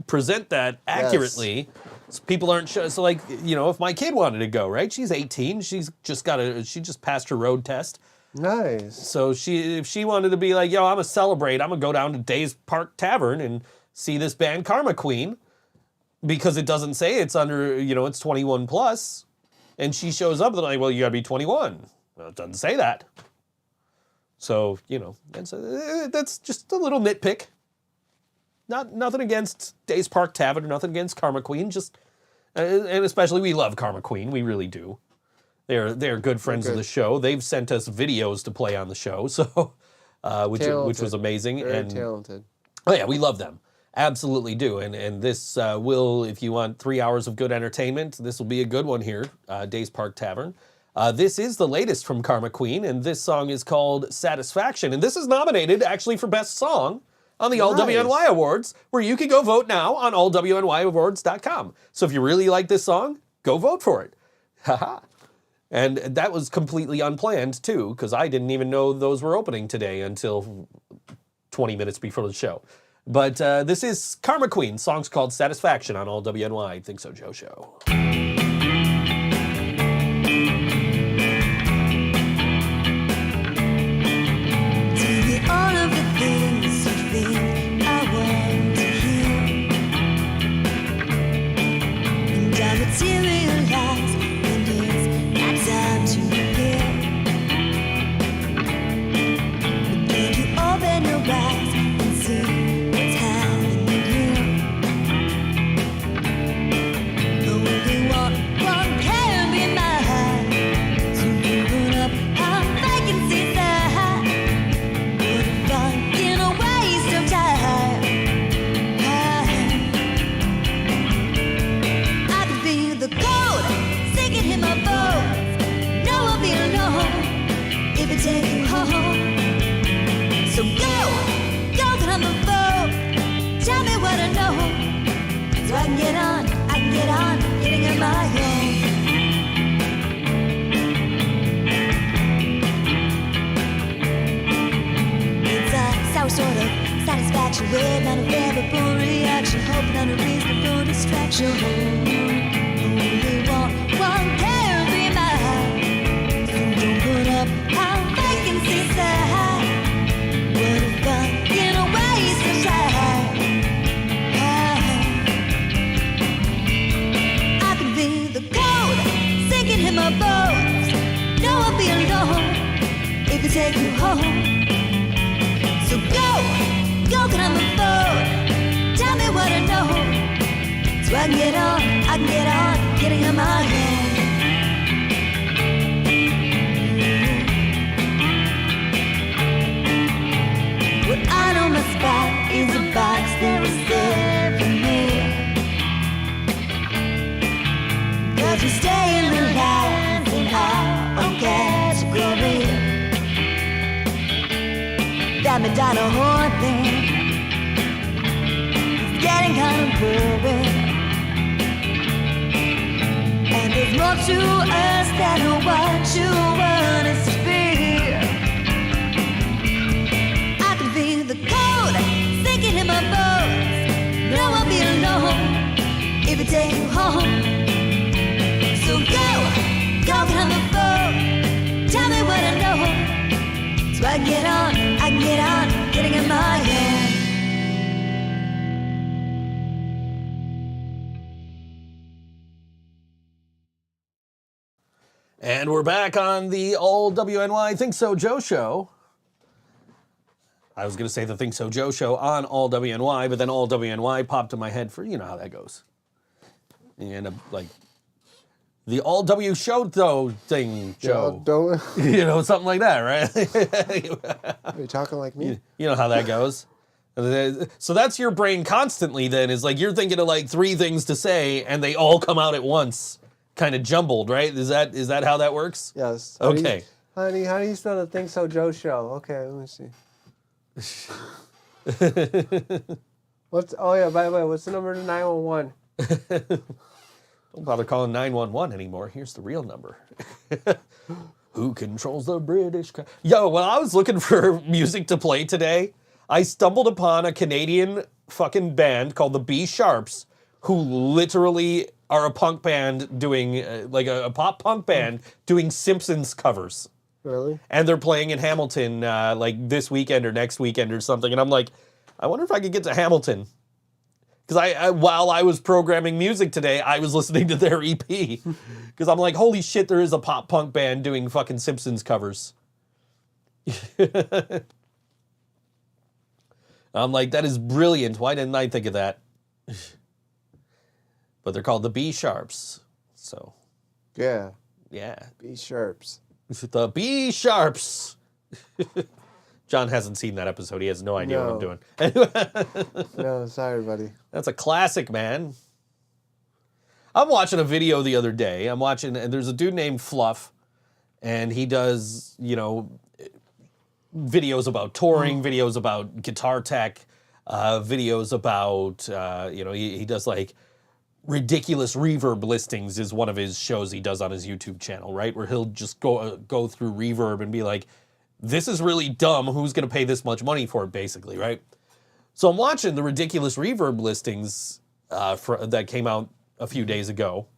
present that accurately. So people aren't so like, if my kid wanted to go, right? She's 18, she just passed her road test. Nice. So if she wanted to be like, yo, I'm gonna celebrate, I'm gonna go down to Days Park Tavern and see this band KarmaQueen, because it doesn't say it's under, it's 21 plus, and she shows up and like, well, you gotta be 21. Well, it doesn't say that. So, that's just a little nitpick. Nothing against Days Park Tavern or nothing against KarmaQueen, just, and especially we love KarmaQueen, we really do. They're good friends of the show. They've sent us videos to play on the show, so which was amazing. Very and talented. Oh yeah, we love them. Absolutely do. And this will, if you want 3 hours of good entertainment, this will be a good one here, Days Park Tavern. This is the latest from KarmaQueen, and this song is called Satisfaction. And this is nominated actually for Best Song on the All WNY Awards, where you can go vote now on allwnyawards.com. So if you really like this song, go vote for it. Haha. And that was completely unplanned, too, because I didn't even know those were opening today until 20 minutes before the show. But this is KarmaQueen. Song's called Satisfaction on All WNY. Think So Joe Show. All of the things you think I want to hear, and I materialize when it's not time to appear. But then you open your eyes and see what's happening here. The only what I know, so I can get on, getting on my own. It's a sour sort of satisfaction with not a favorable reaction, hoping on a reasonable distraction. Only one can be mine, so don't put up our vacancy side. What a fucking waste of time. I can feel the cold sinking in my bones. No, I'll be alone if you take me home. So go get on the phone. Tell me what I know, so I can get on, getting on my own. Well, I know my spot is a box that was there for me. 'Cause we stay in the lines in our own category. That Madonna horn thing is getting kind of boring. And there's more to us than what you want us to be. I can feel the cold sinking in my bones. No, I'll be alone if you take you home. So go get on the phone. Tell me what I know, so I can get on, getting in my own. And we're back on the all WNY Think So Joe show. I was going to say the Think So Joe show on all WNY, but then all WNY popped in my head for, you know how that goes. You end up like the all W show though thing, Joe. Don't. You know, something like that, right? Are you talking like me? You know how that goes. So that's your brain constantly then, is like you're thinking of like three things to say and they all come out at once, kind of jumbled, right? Is that how that works? Yes. Okay. Honey, how do you spell the Think So Joe show? Okay, let me see. Oh yeah, by the way, what's the number to 911? Don't bother calling 911 anymore. Here's the real number. Who controls the British? Yo, when I was looking for music to play today, I stumbled upon a Canadian fucking band called the B Sharps, who literally are a punk band doing, like a pop punk band doing Simpsons covers. Really? And they're playing in Hamilton like this weekend or next weekend or something. And I'm like, I wonder if I could get to Hamilton. Because I while I was programming music today, I was listening to their EP. Because I'm like, holy shit, there is a pop punk band doing fucking Simpsons covers. I'm like, that is brilliant. Why didn't I think of that? But they're called the B Sharps. So, Yeah. yeah. B Sharps. The B Sharps. John hasn't seen that episode. He has no idea what I'm doing. No, sorry, buddy. That's a classic, man. I'm watching a video the other day. And there's a dude named Fluff, and he does, you know, videos about touring, videos about guitar tech, videos about, you know, he does like ridiculous reverb listings is one of his shows he does on his YouTube channel, right? Where he'll just go through reverb and be like, this is really dumb. Who's going to pay this much money for it, basically, right? So I'm watching the ridiculous reverb listings that came out a few days ago.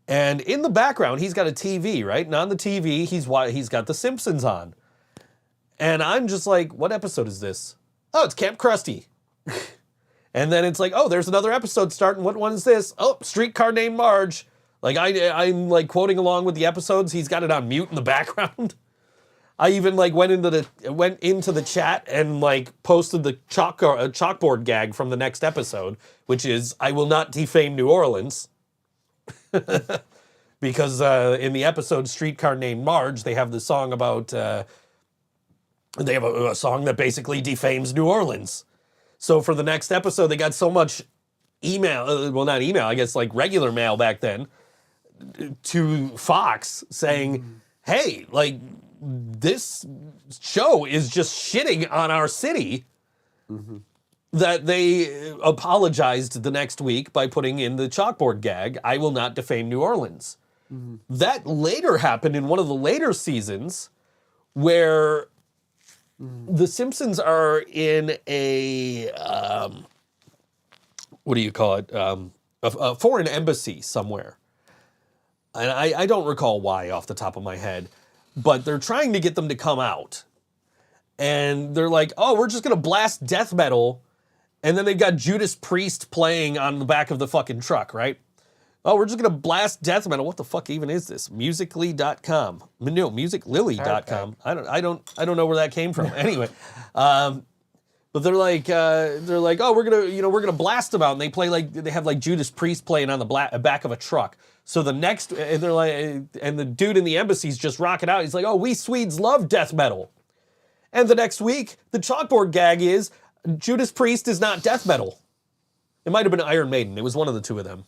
And in the background, he's got a TV, right? And on the TV, he's got The Simpsons on. And I'm just like, what episode is this? Oh, it's Camp Krusty. And then it's like, oh, there's another episode starting. What one is this? Oh, Streetcar Named Marge. Like I'm like quoting along with the episodes. He's got it on mute in the background. I even like went into the chat and like posted the chalkboard gag from the next episode, which is I will not defame New Orleans. Because in the episode Streetcar Named Marge, they have the song about they have a song that basically defames New Orleans. So for the next episode, they got so much email, well, not email, I guess like regular mail back then, to Fox saying, hey, like, this show is just shitting on our city. that they apologized the next week by putting in the chalkboard gag, "I will not defame New Orleans." That later happened in one of the later seasons where the Simpsons are in a, what do you call it, a foreign embassy somewhere. And I don't recall why off the top of my head, but they're trying to get them to come out. And they're like, "Oh, we're just going to blast death metal." And then they've got Judas Priest playing on the back of the fucking truck, right? "Oh, we're just going to blast death metal." What the fuck even is this? Musically.com. No, musiclily.com. I don't know where that came from. Anyway, but they're like, "Oh, we're going to blast them out." And they have like Judas Priest playing on the back of a truck. So the next, and they're like, and the dude in the embassy's just rocking out. He's like, "Oh, we Swedes love death metal." And the next week, the chalkboard gag is Judas Priest is not death metal. It might have been Iron Maiden. It was one of the two of them.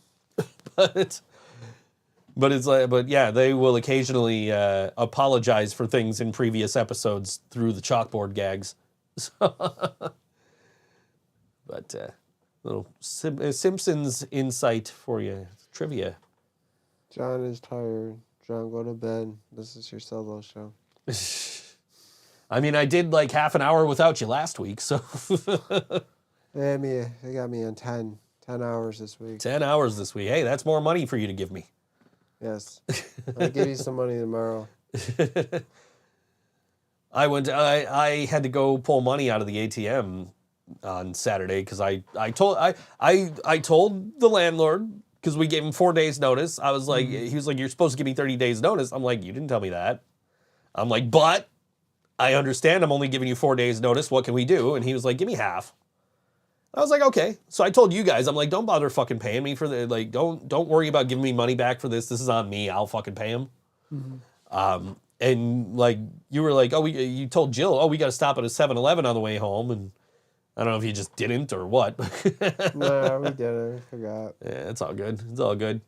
But yeah, they will occasionally apologize for things in previous episodes through the chalkboard gags. But little Simpsons insight for you, trivia. John is tired. John, go to bed. This is your solo show. I mean, I did like half an hour without you last week, so. They got me on 10 hours this week. 10 hours this week. Hey, that's more money for you to give me. Yes. I'll give you some money tomorrow. I had to go pull money out of the ATM on Saturday because I told the landlord, because we gave him 4 days notice. I was like, he was like, "You're supposed to give me 30 days notice." I'm like, "You didn't tell me that." I'm like, "But I understand I'm only giving you 4 days notice. What can we do?" And he was like, "Give me half." I was like, "Okay." So I told you guys, I'm like, "Don't bother fucking paying me for the, like, don't worry about giving me money back for this. This is on me. I'll fucking pay him." And like, you were like, "Oh, you told Jill, oh, we got to stop at a 7-Eleven on the way home." And I don't know if you just didn't or what. No, we didn't. I forgot. Yeah, it's all good. It's all good.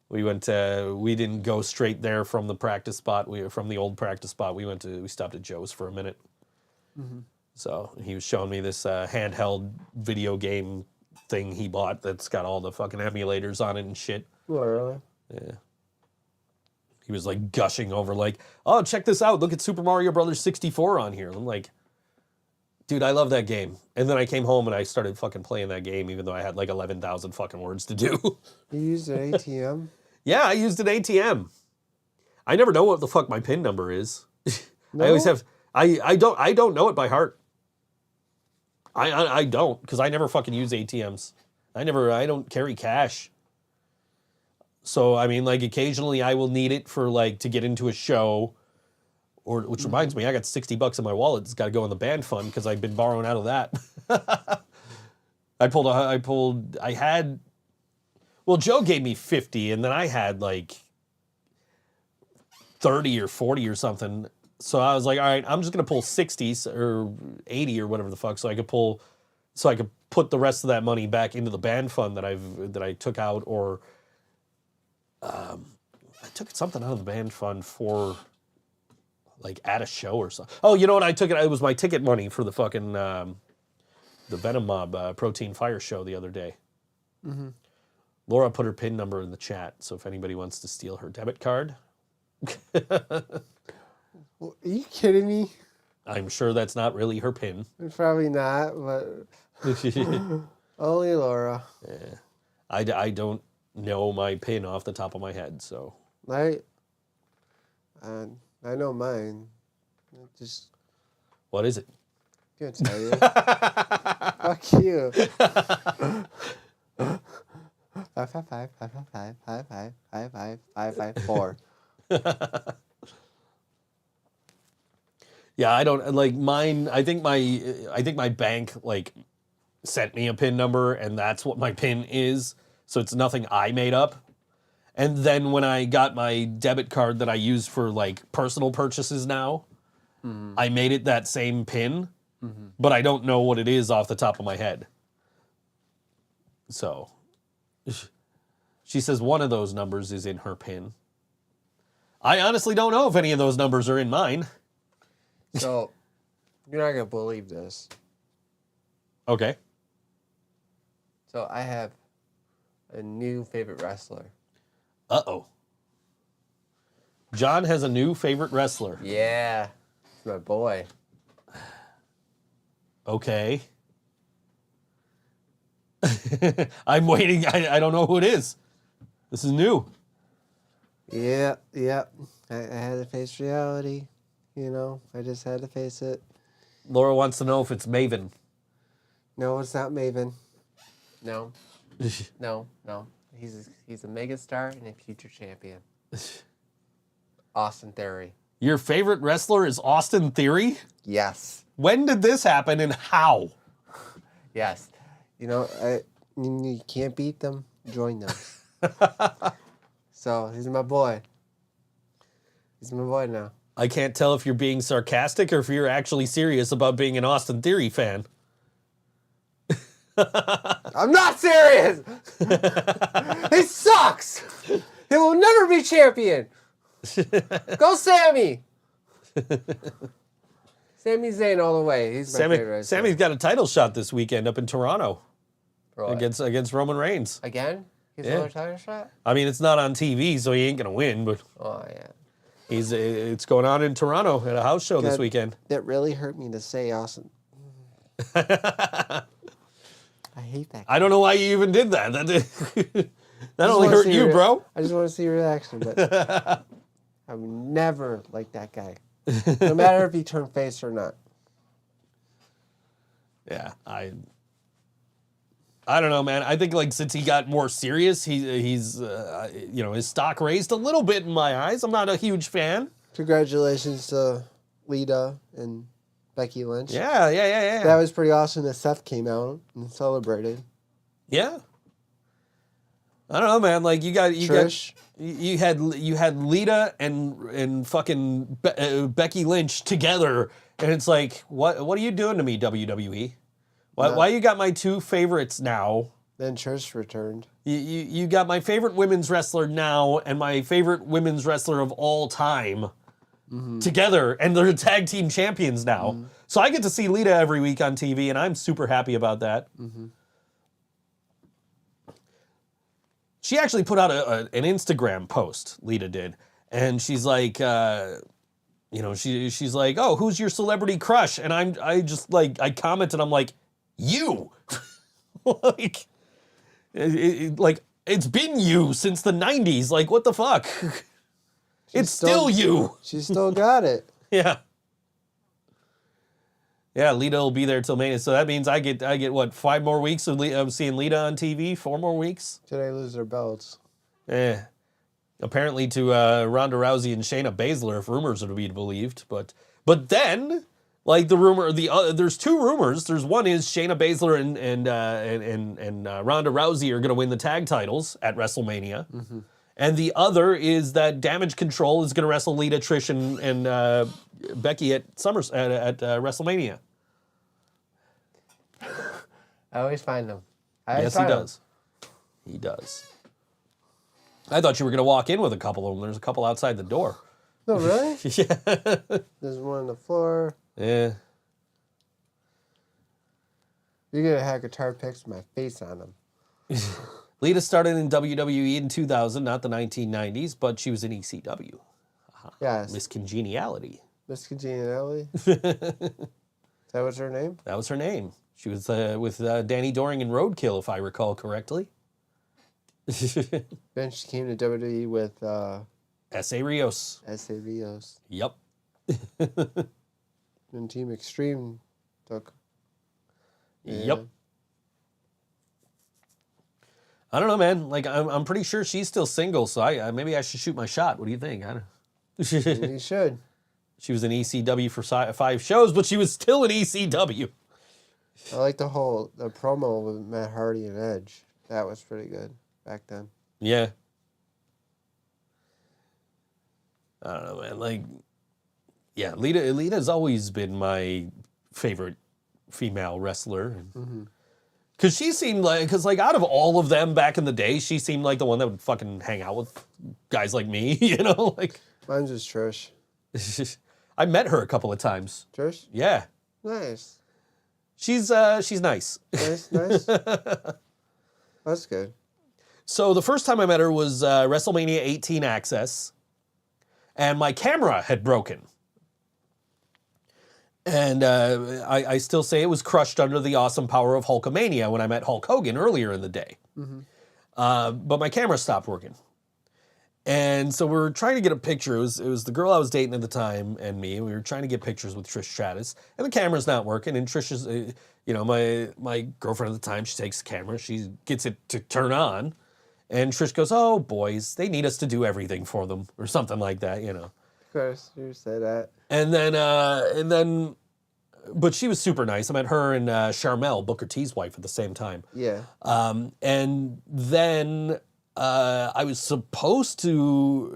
We didn't go straight there from the practice spot. From the old practice spot, we stopped at Joe's for a minute. So he was showing me this handheld video game thing he bought that's got all the fucking emulators on it and shit. Oh, really? Yeah. He was like gushing over like, "Oh, check this out. Look at Super Mario Brothers 64 on here." I'm like, dude, I love that game. And then I came home and I started fucking playing that game, even though I had like 11,000 fucking words to do. You used an ATM? Yeah, I used an ATM. I never know what the fuck my PIN number is. No? I always have. I don't know it by heart. I don't, because I never fucking use ATMs. I don't carry cash. So I mean, like, occasionally I will need it for like to get into a show, which reminds me, I got $60 in my wallet. It's got to go in the band fund because I've been borrowing out of that. Well, Joe gave me 50, and then I had like 30 or 40 or something. So I was like, all right, I'm just gonna pull 60 or 80 or whatever the fuck, so I could put the rest of that money back into the band fund that I took out, or I took something out of the band fund for like at a show or something. Oh, you know what? It was my ticket money for the fucking the Venom Mob Protein Fire show the other day. Laura put her PIN number in the chat, so if anybody wants to steal her debit card. Well, are you kidding me? I'm sure that's not really her PIN. Probably not, but only Laura. Yeah. I don't know my PIN off the top of my head, so. Right? I know mine. What is it? Can't tell you. Fuck you. 555-555-555-555-554. Yeah, I don't like mine. I think my bank like sent me a PIN number, and that's what my PIN is. So it's nothing I made up. And then when I got my debit card that I use for like personal purchases now, I made it that same PIN, but I don't know what it is off the top of my head. So she says one of those numbers is in her PIN. I honestly don't know if any of those numbers are in mine. So, you're not going to believe this. Okay. So I have a new favorite wrestler. Uh-oh. John has a new favorite wrestler. Yeah, it's my boy. Okay. I'm waiting. I don't know who it is. This is new. Yeah. I had to face reality. You know, I just had to face it. Laura wants to know if it's Maven. No, it's not Maven. No. He's a mega star and a future champion. Austin Theory. Your favorite wrestler is Austin Theory? Yes. When did this happen and how? Yes. You know, you can't beat them. Join them. So he's my boy. He's my boy now. I can't tell if you're being sarcastic or if you're actually serious about being an Austin Theory fan. I'm not serious. He sucks. He will never be champion. Go Sammy. Sami Zayn all the way. He's my favorite. Sammy's got a title shot this weekend up in Toronto For what? against Roman Reigns. Again? He's Yeah. another title shot? I mean, it's not on TV, so he ain't gonna win, but Oh, yeah. it's going on in Toronto at a house show this God, weekend. That really hurt me to say, Austin. I hate that. I don't know why you even did that. That I just only wanna hurt see you, bro. I just want to see your reaction, but I would never like that guy. No matter if he turned face or not. Yeah, I don't know, man. I think like since he got more serious, he's his stock raised a little bit in my eyes. I'm not a huge fan. Congratulations to Lita and Becky Lynch. Yeah. That was pretty awesome that Seth came out and celebrated. Yeah. I don't know, man. Like you Trish. had Lita and fucking Becky Lynch together, and it's like, what are you doing to me, WWE? Why you got my two favorites now? Then Trish returned. You got my favorite women's wrestler now and my favorite women's wrestler of all time together, and they're tag team champions now. So I get to see Lita every week on TV, and I'm super happy about that. She actually put out an Instagram post, Lita did, and she's like, she's like, oh, who's your celebrity crush? And I commented, I'm like, you, like, it's been you since the 90s. Like, what the fuck? It's still you. She still got it. Yeah. Yeah, Lita will be there till Mania, so that means I get what, 5 more weeks of seeing Lita on TV? 4 more weeks? Till they lose their belts. Yeah. Apparently to Ronda Rousey and Shayna Baszler, if rumors are to be believed. But then, like there's 2 rumors. There's one is Shayna Baszler and Ronda Rousey are going to win the tag titles at WrestleMania. And the other is that Damage Control is going to wrestle Lita, Trish, and Becky at WrestleMania. I always find them. Yes, he does. He does. I thought you were going to walk in with a couple of them. There's a couple outside the door. No, really? Yeah. There's one on the floor. Yeah. You're going to have guitar picks with my face on them. Lita started in WWE in 2000, not the 1990s, but she was in ECW. Yes. Miss Congeniality. Miss Congeniality? That was her name? That was her name. She was with Danny Doring and Roadkill, if I recall correctly. Then she came to WWE with S.A. Rios. S.A. Rios. Yep. Then Team Extreme took. Yep. I don't know, man. Like, I'm pretty sure she's still single, so maybe I should shoot my shot. What do you think? I don't. You should. She was in ECW for 5 shows, but she was still in ECW. I like the promo with Matt Hardy and Edge. That was pretty good back then. Yeah. I don't know, man. Like, yeah, Lita's always been my favorite female wrestler. Because she seemed like, out of all of them back in the day, she seemed like the one that would fucking hang out with guys like me, you know? Like, Mine's just Trish. I met her a couple of times. Trish? Yeah. Nice. She's nice. Nice. That's good. So the first time I met her was WrestleMania 18 Access, and my camera had broken. And I still say it was crushed under the awesome power of Hulkamania when I met Hulk Hogan earlier in the day. But my camera stopped working. And so we were trying to get a picture. It was the girl I was dating at the time and me. We were trying to get pictures with Trish Stratus. And the camera's not working. And Trish is, my girlfriend at the time, she takes the camera. She gets it to turn on. And Trish goes, oh, boys, they need us to do everything for them. Or something like that, Of course, you say that. And then, but she was super nice. I met her and Charmel, Booker T's wife, at the same time. Yeah. And then it was supposed to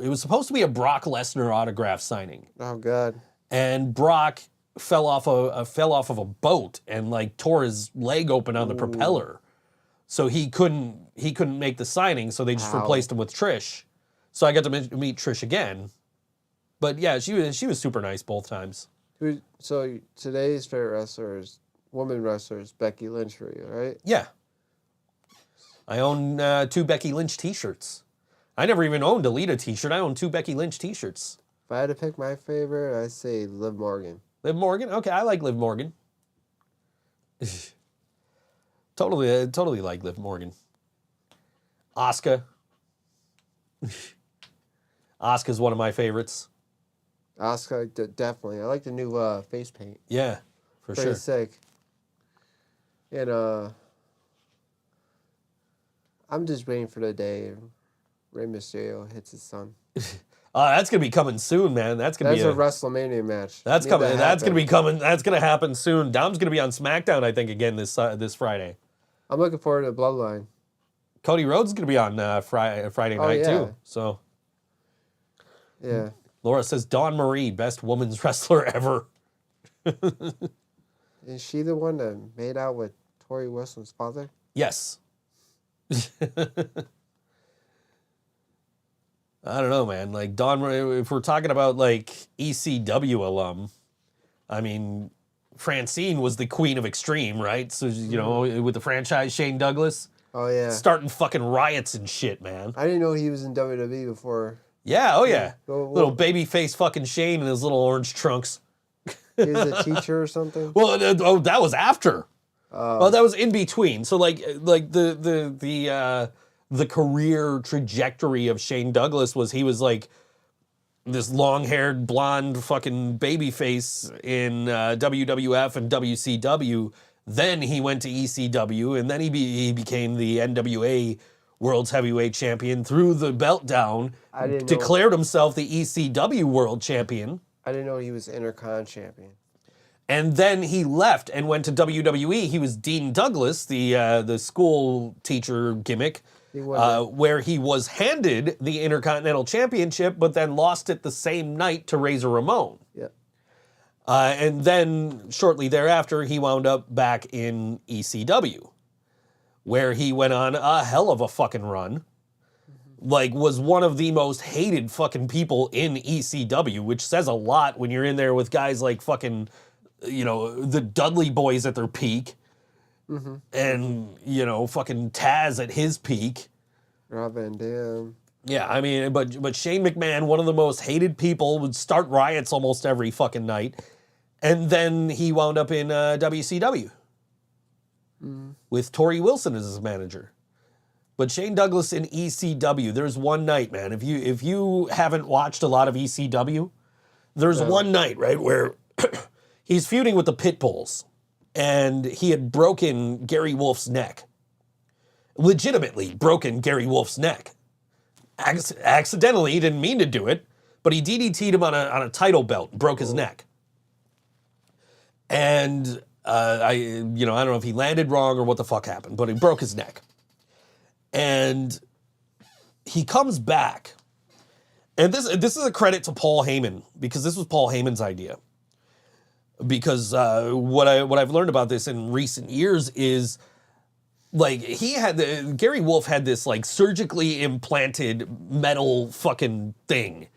be a Brock Lesnar autograph signing. Oh God. And Brock fell off of a boat and like tore his leg open on the propeller. So he couldn't make the signing, so they just replaced him with Trish. So I got to meet Trish again. But yeah, she was super nice both times. So today's favorite woman wrestler is Becky Lynch for you, right? Yeah. I own 2 Becky Lynch t-shirts. I never even owned a Lita t-shirt. I own 2 Becky Lynch t-shirts. If I had to pick my favorite, I'd say Liv Morgan. Liv Morgan? Okay, I like Liv Morgan. Totally like Liv Morgan. Asuka. Asuka's one of my favorites. Asuka, definitely. I like the new face paint. Yeah, for Pretty sure. sick. And I'm just waiting for the day Rey Mysterio hits his son. That's gonna be coming soon, man. That's gonna be a WrestleMania match. That's coming. That's gonna be coming. That's gonna happen soon. Dom's gonna be on SmackDown, I think, again this Friday. I'm looking forward to Bloodline. Cody Rhodes is gonna be on Friday night too. So yeah. Laura says Dawn Marie, best women's wrestler ever. Is she the one that made out with Tori Wilson's father? Yes. I don't know, man. Like Dawn Marie, if we're talking about like ECW alum, I mean, Francine was the queen of extreme, right? So with the franchise, Shane Douglas. Oh yeah. Starting fucking riots and shit, man. I didn't know he was in WWE before. Yeah, oh yeah. Well, little baby face fucking Shane in his little orange trunks. He was a teacher or something? Well, that was after. Well, that was in between. So like the career trajectory of Shane Douglas was he was like this long-haired blonde fucking baby face in WWF and WCW. Then he went to ECW, and then he became the NWA World's Heavyweight Champion, threw the belt down, declared himself the ECW World Champion. I didn't know he was Intercon Champion. And then he left and went to WWE. He was Dean Douglas, the school teacher gimmick, where he was handed the Intercontinental Championship, but then lost it the same night to Razor Ramon. Yep. And then shortly thereafter, he wound up back in ECW, where he went on a hell of a fucking run. Like, was one of the most hated fucking people in ECW, which says a lot when you're in there with guys like fucking, the Dudley Boys at their peak. And, fucking Taz at his peak. Rob Van Dam. Yeah, I mean, but Shane McMahon, one of the most hated people, would start riots almost every fucking night. And then he wound up in WCW with Tori Wilson as his manager. But Shane Douglas in ECW, there's one night, man. If you haven't watched a lot of ECW, there's one night, right, where he's feuding with the Pitbulls, and he had broken Gary Wolf's neck. Legitimately broken Gary Wolf's neck. Accidentally, he didn't mean to do it, but he DDT'd him on a title belt, broke his neck. And I don't know if he landed wrong or what the fuck happened, but he broke his neck. And he comes back. And this is a credit to Paul Heyman, because this was Paul Heyman's idea. Because what I've learned about this in recent years is, like, Gary Wolf had this like surgically implanted metal fucking thing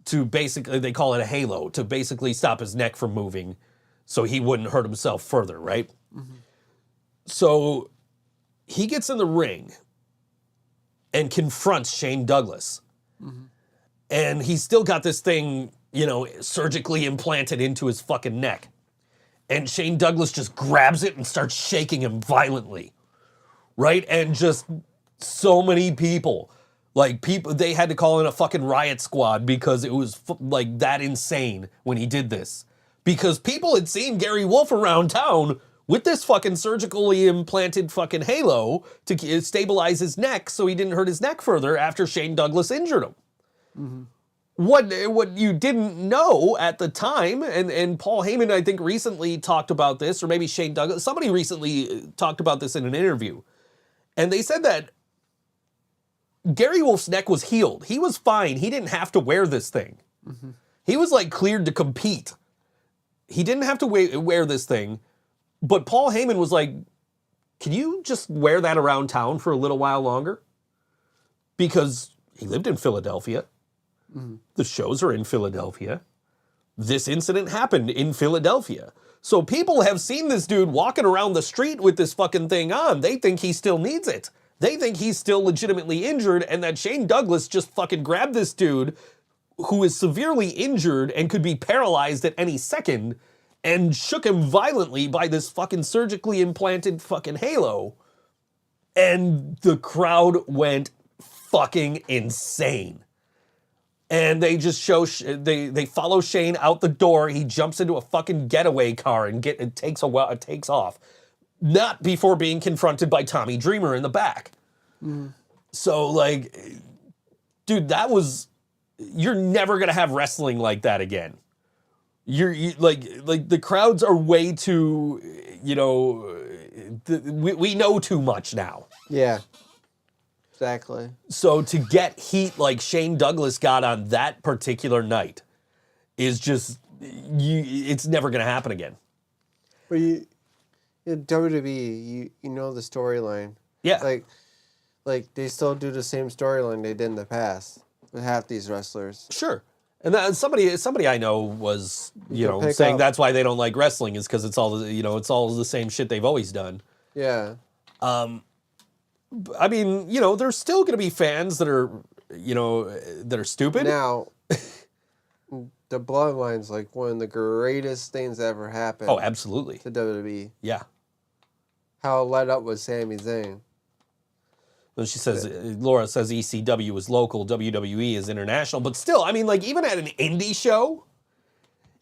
to basically, they call it a halo, to basically stop his neck from moving so he wouldn't hurt himself further, right? So he gets in the ring and confronts Shane Douglas. And he's still got this thing, you know, surgically implanted into his fucking neck. And Shane Douglas just grabs it and starts shaking him violently. Right? And just so many people, like people, they had to call in a fucking riot squad because it was like that insane when he did this. Because people had seen Gary Wolf around town with this fucking surgically implanted fucking halo to stabilize his neck so he didn't hurt his neck further after Shane Douglas injured him. What you didn't know at the time, and Paul Heyman, I think, recently talked about this, or maybe Shane Douglas, somebody recently talked about this in an interview. And they said that Gary Wolf's neck was healed. He was fine. He didn't have to wear this thing. He was like cleared to compete. He didn't have to wear this thing. But Paul Heyman was like, can you just wear that around town for a little while longer? Because he lived in Philadelphia. The shows are in Philadelphia. This incident happened in Philadelphia. So people have seen this dude walking around the street with this fucking thing on. They think he still needs it. They think he's still legitimately injured and that Shane Douglas just fucking grabbed this dude who is severely injured and could be paralyzed at any second and shook him violently by this fucking surgically implanted fucking halo. And the crowd went fucking insane. And they just show, they follow Shane out the door. He jumps into a fucking getaway car and it takes off. Not before being confronted by Tommy Dreamer in the back. So like, dude, you're never going to have wrestling like that again. Like the crowds are way too, you know, we know too much now. Yeah. Exactly. So to get heat like Shane Douglas got on that particular night is just, it's never going to happen again. But WWE, you know the storyline. Yeah. Like they still do the same storyline they did in the past with half these wrestlers. Sure. And that, somebody I know was, saying up. that's why they don't like wrestling is because it's all the same shit they've always done. Yeah. I mean, there's still going to be fans that are, that are stupid. Now, the Bloodline's like one of the greatest things that ever happened. Oh, absolutely. To WWE. Yeah. How it led up with Sami Zayn. Well, she says, Laura says ECW is local, WWE is international, but still, I mean, like even at an indie show,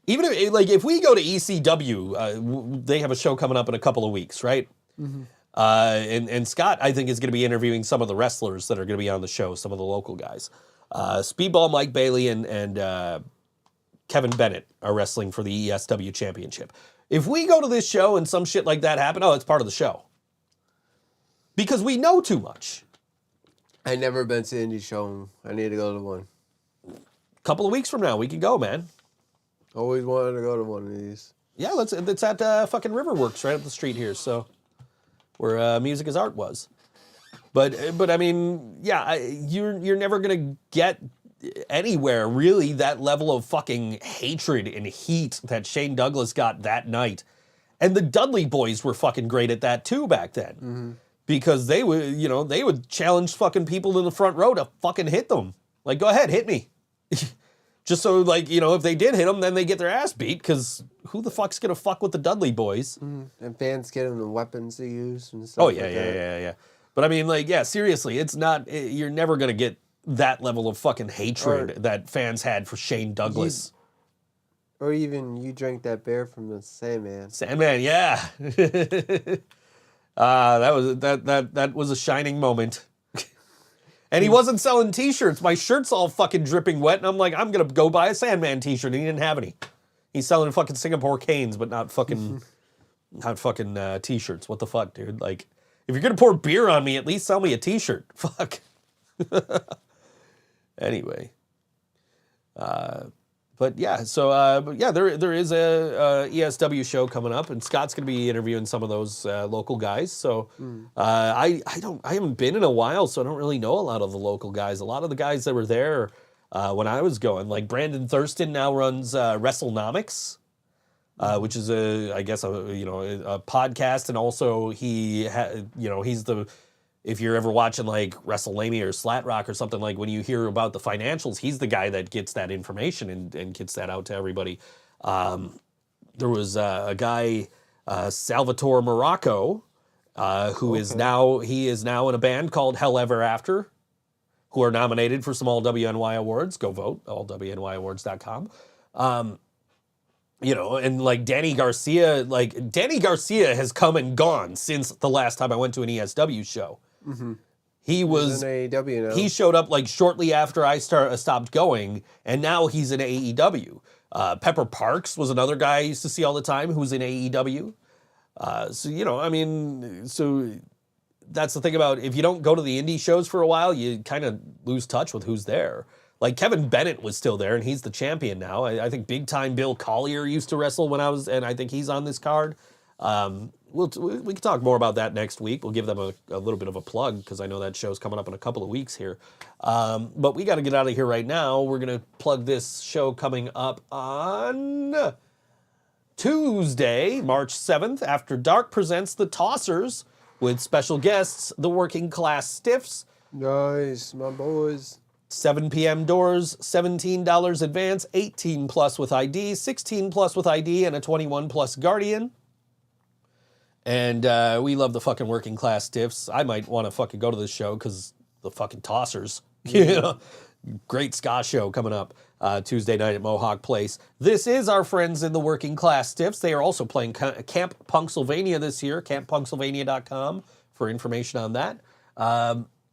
even if we go to ECW, they have a show coming up in a couple of weeks, right? And Scott, I think, is going to be interviewing some of the wrestlers that are going to be on the show, some of the local guys. Speedball Mike Bailey and Kevin Bennett are wrestling for the ESW Championship. If we go to this show and some shit like that happen, it's part of the show. Because we know too much. I never been to an indie show. I need to go to one. A couple of weeks from now, we can go, man. Always wanted to go to one of these. Yeah, it's at fucking Riverworks right up the street here, so where Music is Art was. But I mean, yeah, you're never gonna get anywhere really that level of fucking hatred and heat that Shane Douglas got that night, and the Dudley Boys were fucking great at that too back then, because they would challenge fucking people in the front row to fucking hit them. Like, go ahead, hit me. Just so, like, if they did hit them, then they get their ass beat, because who the fuck's gonna fuck with the Dudley Boys? And fans get them the weapons they use and stuff. Oh, yeah. But I mean, like, yeah, seriously, it's not, you're never gonna get that level of fucking hatred that fans had for Shane Douglas. Or even you drank that beer from the Sandman. Sandman, yeah. That was a shining moment. And he wasn't selling t-shirts. My shirt's all fucking dripping wet, and I'm like, I'm gonna go buy a Sandman t-shirt, and he didn't have any. He's selling fucking Singapore canes, but not fucking t-shirts. What the fuck, dude? Like, if you're gonna pour beer on me, at least sell me a t-shirt. Fuck. Anyway. But yeah, so there is a ESW show coming up, and Scott's gonna be interviewing some of those local guys. So I haven't been in a while, so I don't really know a lot of the local guys. A lot of the guys that were there when I was going, like Brandon Thurston now runs WrestleNomics. which is I guess a podcast, and also he's the. If you're ever watching like WrestleMania or Slat Rock or something, like when you hear about the financials, he's the guy that gets that information and gets that out to everybody. There was a guy, Salvatore Morocco, who is now in a band called Hell Ever After, who are nominated for some All WNY awards. Go vote, allwnyawards.com. And like Danny Garcia has come and gone since the last time I went to an ESW show. Mm-hmm. He was in AEW now. He showed up like shortly after I stopped going, and now he's in AEW. Pepper Parks was another guy I used to see all the time who's in AEW. So that's the thing about if you don't go to the indie shows for a while, you kind of lose touch with who's there. Like Kevin Bennett was still there, and he's the champion now. I think big time Bill Collier used to wrestle and I think he's on this card. We can talk more about that next week. We'll give them a little bit of a plug because I know that show's coming up in a couple of weeks here. But we got to get out of here right now. We're going to plug this show coming up on Tuesday, March 7th. After Dark presents The Tossers with special guests, the Working Class Stiffs. Nice, my boys. 7 p.m. doors, $17 advance, 18 plus with ID, 16 plus with ID, and a 21 plus guardian. And we love the fucking Working Class Stiffs. I might want to fucking go to this show because the fucking Tossers. Great ska show coming up Tuesday night at Mohawk Place. This is our friends in the Working Class Stiffs. They are also playing Camp Punksylvania this year, camppunksylvania.com for information on that.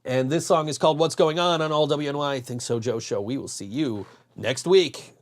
And this song is called What's Going On All WNY ThinkSoJoE Show. We will see you next week.